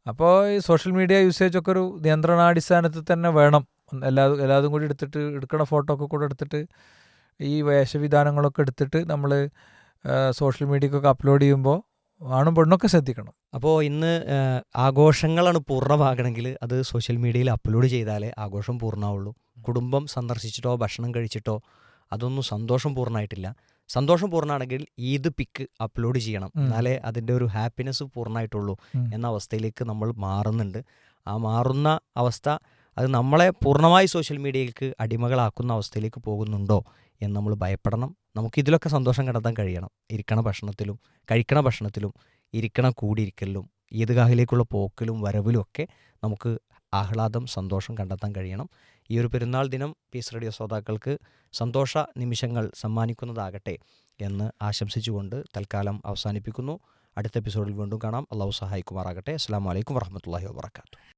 അപ്പോൾ ഈ സോഷ്യൽ മീഡിയ യൂസേജൊക്കെ ഒരു നിയന്ത്രണാടിസ്ഥാനത്തിൽ തന്നെ വേണം. എല്ലാതും കൂടി എടുക്കണ ഫോട്ടോ ഒക്കെ കൂടെ എടുത്തിട്ട് ഈ വേഷവിധാനങ്ങളൊക്കെ എടുത്തിട്ട് നമ്മൾ സോഷ്യൽ മീഡിയക്കൊക്കെ അപ്ലോഡ് ചെയ്യുമ്പോൾ ആണും പെണ്ണൊക്കെ ശ്രദ്ധിക്കണം. അപ്പോൾ ഇന്ന് ആഘോഷങ്ങളാണ് പൂർണ്ണമാകണമെങ്കിൽ അത് സോഷ്യൽ മീഡിയയിൽ അപ്ലോഡ് ചെയ്താലേ ആഘോഷം പൂർണ്ണമാവുള്ളൂ. കുടുംബം സന്ദർശിച്ചിട്ടോ ഭക്ഷണം കഴിച്ചിട്ടോ അതൊന്നും സന്തോഷം പൂർണ്ണമായിട്ടില്ല. സന്തോഷം പൂർണ്ണമാണെങ്കിൽ ഈദ് പിക്ക് അപ്ലോഡ് ചെയ്യണം, എന്നാലേ അതിൻ്റെ ഒരു ഹാപ്പിനെസ് പൂർണ്ണമായിട്ടുള്ളൂ എന്ന അവസ്ഥയിലേക്ക് നമ്മൾ മാറുന്നുണ്ട്. ആ മാറുന്ന അവസ്ഥ അത് നമ്മളെ പൂർണ്ണമായി സോഷ്യൽ മീഡിയയിലേക്ക് അടിമകളാക്കുന്ന അവസ്ഥയിലേക്ക് പോകുന്നുണ്ടോ എന്ന് നമ്മൾ ഭയപ്പെടണം. നമുക്കിതിലൊക്കെ സന്തോഷം കണ്ടെത്താൻ കഴിയണം. ഇരിക്കണ ഭക്ഷണത്തിലും കഴിക്കണ ഭക്ഷണത്തിലും ഇരിക്കണ കൂടിയിരിക്കലിലും ഈദ്ഗാഹിലേക്കുള്ള പോക്കിലും വരവിലും ഒക്കെ നമുക്ക് ആഹ്ലാദം സന്തോഷം കണ്ടെത്താൻ കഴിയണം. ഈ ഒരു പെരുന്നാൾ ദിനം പീസ് റേഡിയോ ശ്രോതാക്കൾക്ക് സന്തോഷ നിമിഷങ്ങൾ സമ്മാനിക്കുന്നതാകട്ടെ എന്ന് ആശംസിച്ചുകൊണ്ട് തൽക്കാലം അവസാനിപ്പിക്കുന്നു. അടുത്ത എപ്പിസോഡിൽ വീണ്ടും കാണാം. അള്ളാഹു സഹായിക്കുമാറാകട്ടെ. അസ്സലാമു അലൈക്കും വറഹ്മത്തുള്ളാഹി വബറകാതുഹു.